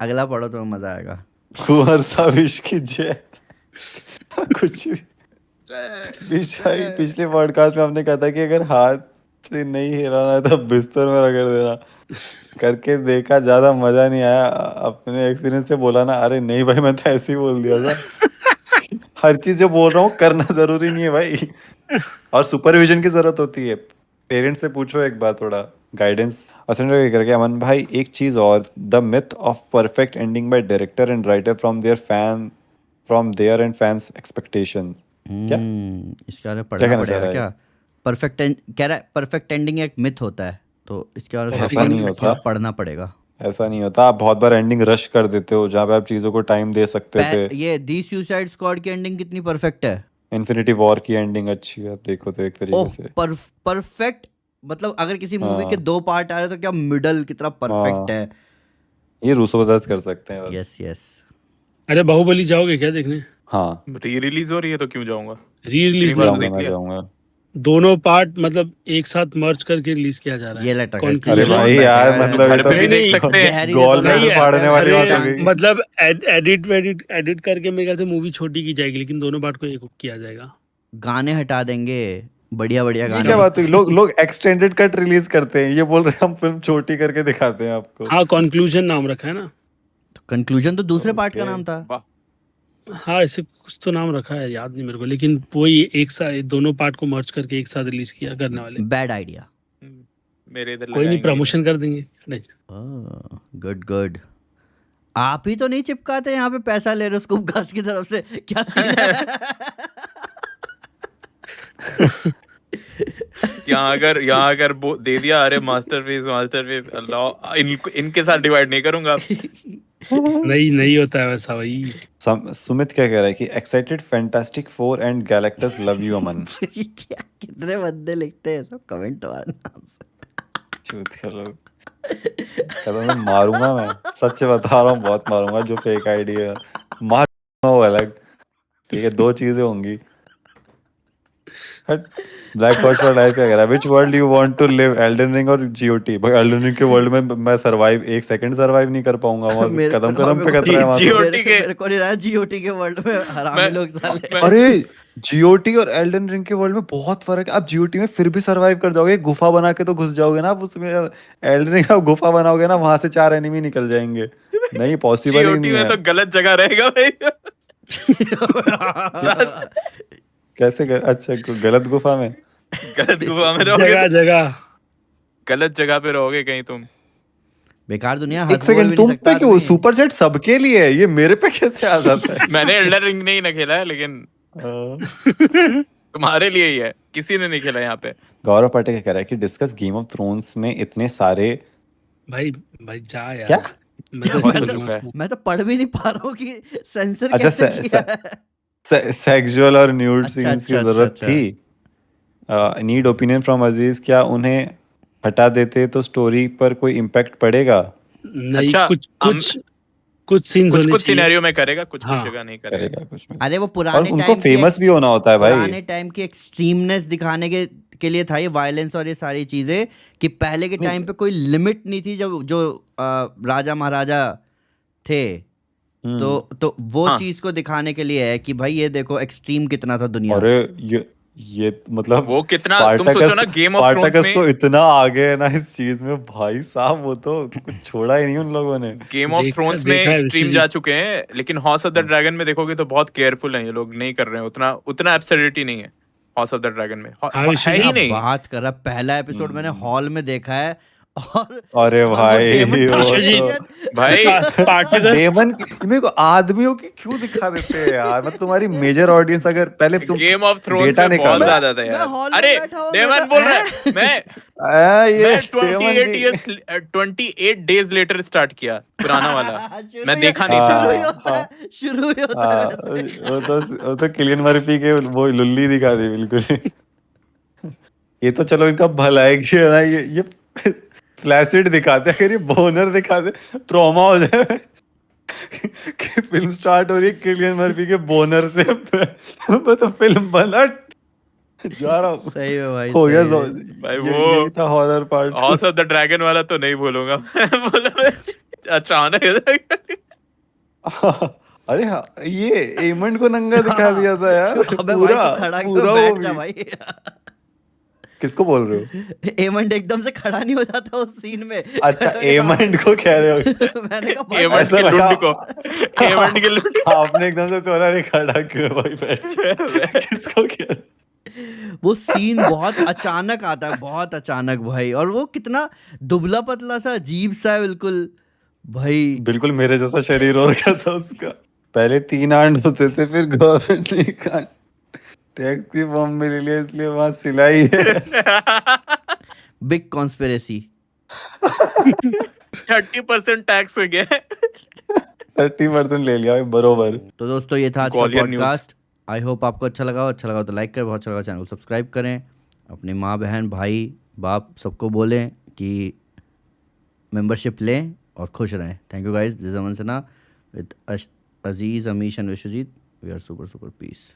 अगला पढ़ो तो मजा आएगा। कुंवर सा विश कीजिए कुछ भी। पिछले पॉडकास्ट में हमने कहा था कि अगर हाथ से नहीं हिलाना है तो बिस्तर में रगड़ देना। करके देखा, ज्यादा मजा नहीं आया। अपने एक्सपीरियंस से बोला ना, अरे नहीं भाई मैं तो ऐसे ही बोल दिया था। हर चीज जो बोल रहा हूँ करना जरूरी नहीं है भाई, और सुपरविजन की जरूरत होती है। पेरेंट्स से पूछो एक बार, थोड़ा गाइडेंस। असेंडर करके अमन भाई, एक चीज और, the myth of perfect ending by director and writer from their and fans expectations. क्या इसके बारे में क्या पढ़ना कहना चाह पड़ेगा रहा है? क्या? कह रहा है परफेक्ट एंडिंग एक मिथ होता है, तो इसके बारे में ऐसा थोड़ा नहीं होता। पढ़ना पड़ेगा। ऐसा नहीं होता, आप बहुत बार एंडिंग रश कर देते हो जहाँ पे आप चीजों को टाइम दे सकते थे। ये दी सुसाइड स्क्वाड की एंडिंग कितनी परफेक्ट है। इन्फिनिटी वॉर की एंडिंग अच्छी है, आप देखो तो एक तरीके ओह, से। परफेक्ट। मतलब अगर किसी मूवी के हाँ 2 पार्ट आ रहे तो क्या मिडल कितना परफेक्ट हाँ, है। ये रूसो ब्रदर्स कर सकते हैं बस। Yes yes. अरे बाहुबली जाओगे क्या देखने? हाँ, री रिलीज हो रही है तो क्यों जाऊंगा? री रिलीज इतनी बार तो जाऊंगा, देख मैं लिया। जाऊंगा। दोनों पार्ट मतलब एक साथ मर्ज करके रिलीज किया जा रहा ये है। लेटर अरे Conclusion- भाई यार, मतलब ये घर तो पे भी देख नहीं, सकते हैं। जहरी गॉल दे दो नहीं में ना। है, फाड़ने वाली अरे बात हो गई। मतलब एडिट करके मेरे ख्याल से मूवी छोटी की जाएगी, लेकिन दोनों पार्ट को एक किया जाएगा। गाने हटा देंगे, बढ़िया बढ़िया ये गाने। क्या बात हुई? लोग एक्सटेंडेड कट रिलीज करते हैं, ये बोल रहे हैं हम फिल्म छोटी करके दिखाते हैं आपको। हाँ, कंक्लूजन नाम रखा है ना। कंक्लूजन तो दूसरे पार्ट का Okay. नाम था। वाह। हाँ, ऐसे कुछ तो नाम रखा है, याद नहीं मेरे को, लेकिन वही एक साथ दोनों पार्ट को मर्ज करके एक साथ रिलीज किया करने वाले। Bad idea. मेरे इधर कोई नहीं, लगाएंगे। प्रमोशन कर देंगे। नहीं, गुड गुड। आप ही तो नहीं चिपकाते यहाँ पे, पैसा ले रहे हो स्कूप कास्ट की तरफ से, क्या सीन है? यहाँ अगर वो दे दिया, अरे मास्टरपीस, अल्लाह, इनके साथ डिवाइड नहीं करूंगा। नहीं होता है वैसा भाई। सुमित क्या कह रहा है कि excited Fantastic 4 and Galactus love you Aman. क्या कितने बंदे लिखते हैं सब कमेंट तो आना। चूतिया लोग। चलो मैं मारूंगा, मैं सच बता रहा हूँ, बहुत मारूंगा जो फेक आईडी है। मार वो अलग, ठीक है, 2 चीजें होंगी। ब्लैक हॉर्स फॉर लाइफ क्या कह रहा है? Which world you want to live, Elden Ring और जीओटी? भाई एल्डन रिंग के वर्ल्ड में मैं सरवाइव एक सेकंड सरवाइव नहीं कर पाऊंगा, वहां मेरे को कदम तो कदम पे खतरा है वहां तो। GOT के- मेरे को नहीं रहा जीओटी के वर्ल्ड में हरामी मैं- लोग साले। मैं- अरे जीओटी और एल्डन रिंग के वर्ल्ड में बहुत फर्क है। आप जीओटी में फिर भी सरवाइव कर जाओगे, गुफा बना के तो घुस जाओगे ना आप उसमें। एल्डन रिंग आप गुफा बनाओगे ना, वहां से 4 एनिमी निकल जाएंगे। नहीं पॉसिबल ही GOT नहीं में है। तो गलत जगह रहेगा भाई। कैसे अच्छा गलत गुफा में? गलत गुफा में रहोगे, जगह जगह गलत जगह पे रहोगे कहीं तुम। बेकार दुनिया, एक हंस बोल भी सेकंड, नहीं तुम सकता पे क्यों? आदमी। सुपर सेट सबके लिए है, ये मेरे पे कैसे आ जाता है? मैंने एल्डर रिंग नहीं ना खेला है, लेकिन तुम्हारे लिए ही है, किसी ने नहीं खेला यहाँ पे। गौरव पाठक कह रहा है कि डिस्कस गेम ऑफ थ्रोन्स में इतने सारे भाई भाई जा यार। क्या? मैं तो बहुत इसको हो चुका है। समझता हूँ। मैं तो पढ़ भी नहीं पा रहा हूँ कि सेंसर अच्छा, कैसे किया है। सेक्सुअल और न्यूड अच्छा, सीन्स की अच्छा, जरूरत अच्छा, थी। नीड ओपिनियन फ्रॉम अजीज, क्या उन्हें हटा देते तो स्टोरी पर कोई इम्पैक्ट पड़ेगा? नहीं, अच्छा, कुछ सीन्स कुछ होने कुछ चाहिए। सिनेरियो में करेगा, कुछ हाँ, जगह नहीं करेगा। करेगा कुछ भी। अरे वो और पुराने उनको टाइम फेमस भी होना होता है भाई। पुराने टाइम की एक्सट्रीमनेस दिखाने के लिए था ये वायलेंस और ये सारी चीजें, कि पहले के टाइम पे कोई लिमिट नहीं थी जब जो राजा महाराजा थे। तो वो हाँ। चीज को दिखाने के लिए है कि भाई ये देखो एक्सट्रीम कितना था दुनिया। और ये मतलब वो कितना, तुम सोचो ना, गेम ऑफ थ्रोन्स स्पार्टकस तो में, इतना आगे है ना इस चीज में भाई साहब, वो तो कुछ छोड़ा ही नहीं उन लोगों ने। गेम ऑफ थ्रोन्स में देखा है एक्सट्रीम विश्वजीत। जा चुके हैं, लेकिन हाउस ऑफ द ड्रैगन में देखोगे तो बहुत केयरफुल हैं ये लोग, नहीं कर रहे हैं उतना, उतना एब्सर्डिटी नहीं है हाउस ऑफ द ड्रैगन में। हाँ, है विश्वजीत, ही क्या नहीं। बात कर रहा, पहला एपिसोड मैंने हॉल में देखा है और अरे और वो भाई डेमन वो टारगेरियन- भाई स्पार्टकस डेमन मेरे को आदमियों की क्यों दिखा देते हैं यार? मतलब तुम्हारी मेजर ऑडियंस अगर पहले तुम गेम ऑफ थ्रोन्स डेटा में बहुत निकालो। ज्यादा था मैं यार। हॉल में अरे बैठा हूँ, डेमन मैं बोल कहा, रहा है, मैं ये डेमन 28 की years 28 डेज लेटर स्टार्ट किया पुराना वाला। शुरू मैं ही- देखा नहीं था। शुरू ही होता है, शुरू ही होता है हाँ, वैसे। वो तो किलियन मर्फी के वो लुल्ली दिखा दी बिल्कुल। ये तो चलो इनका भलाई की है ना, ये फ्लैसिड दिखाते हैं, अगर ये बोनर दिखाते ट्रॉमा हो जाए कि फिल्म स्टार्ट हो रही है किलियन मर्फी के बोनर से। मैं तो फिल्म बना जा रहा हूँ। सही में भाई, हो गया सही में। भाई यही था horror part. House of the dragon वाला तो नहीं बोलूंगा। बोला अचानक हाँ। अरे हाँ, ये एमंड को नंगा दिखा दिया था यार। अबे भाई पूरा तू खड़ा क्यों, पूरा वो बैठ जा भी। भाई। किसको बोल रहे हो? एमंड एकदम से खड़ा नहीं हो जाता उस सीन में। अच्छा एमंड को कह रहे हो? मैंने कहा भाई, एमंड ऐसा की लगा- लुंड को, एमंड की लुंड। आपने एकदम से सोचा नहीं खड़ा क्यों है भाई, बैठ जा। किसको क्या? वो सीन बहुत अचानक आता है, बहुत अचानक भाई, और वो कितना दुबला पतला सा अजीब सा है बिल्कुल भाई। बिल्कुल मेरे जैसा शरीर हो रखा था उसका। पहले 3 आंट होते थे, फिर गवर्नमेंट ने टैक्स की फॉर्म में ले लिया, इसलिए वहां सिलाई है। Big conspiracy. 30% टैक्स हो गया है। 30% ले लिया भाई, बरोबर। तो दोस्तों ये था आज का Gwalior news. Podcast. I hope आपको अच्छा लगा हो। अच्छा लगा हो तो लाइक करें, बहुत अच्छा लगा चैनल को सब्सक्राइब करें, अपनी माँ बहन भाई बाप सबको बोलें कि मेंबरशिप लें और खुश रहें। Thank you guys, this is Aman Sinha with Aziz, Amish and Vishwajeet. We are super piece.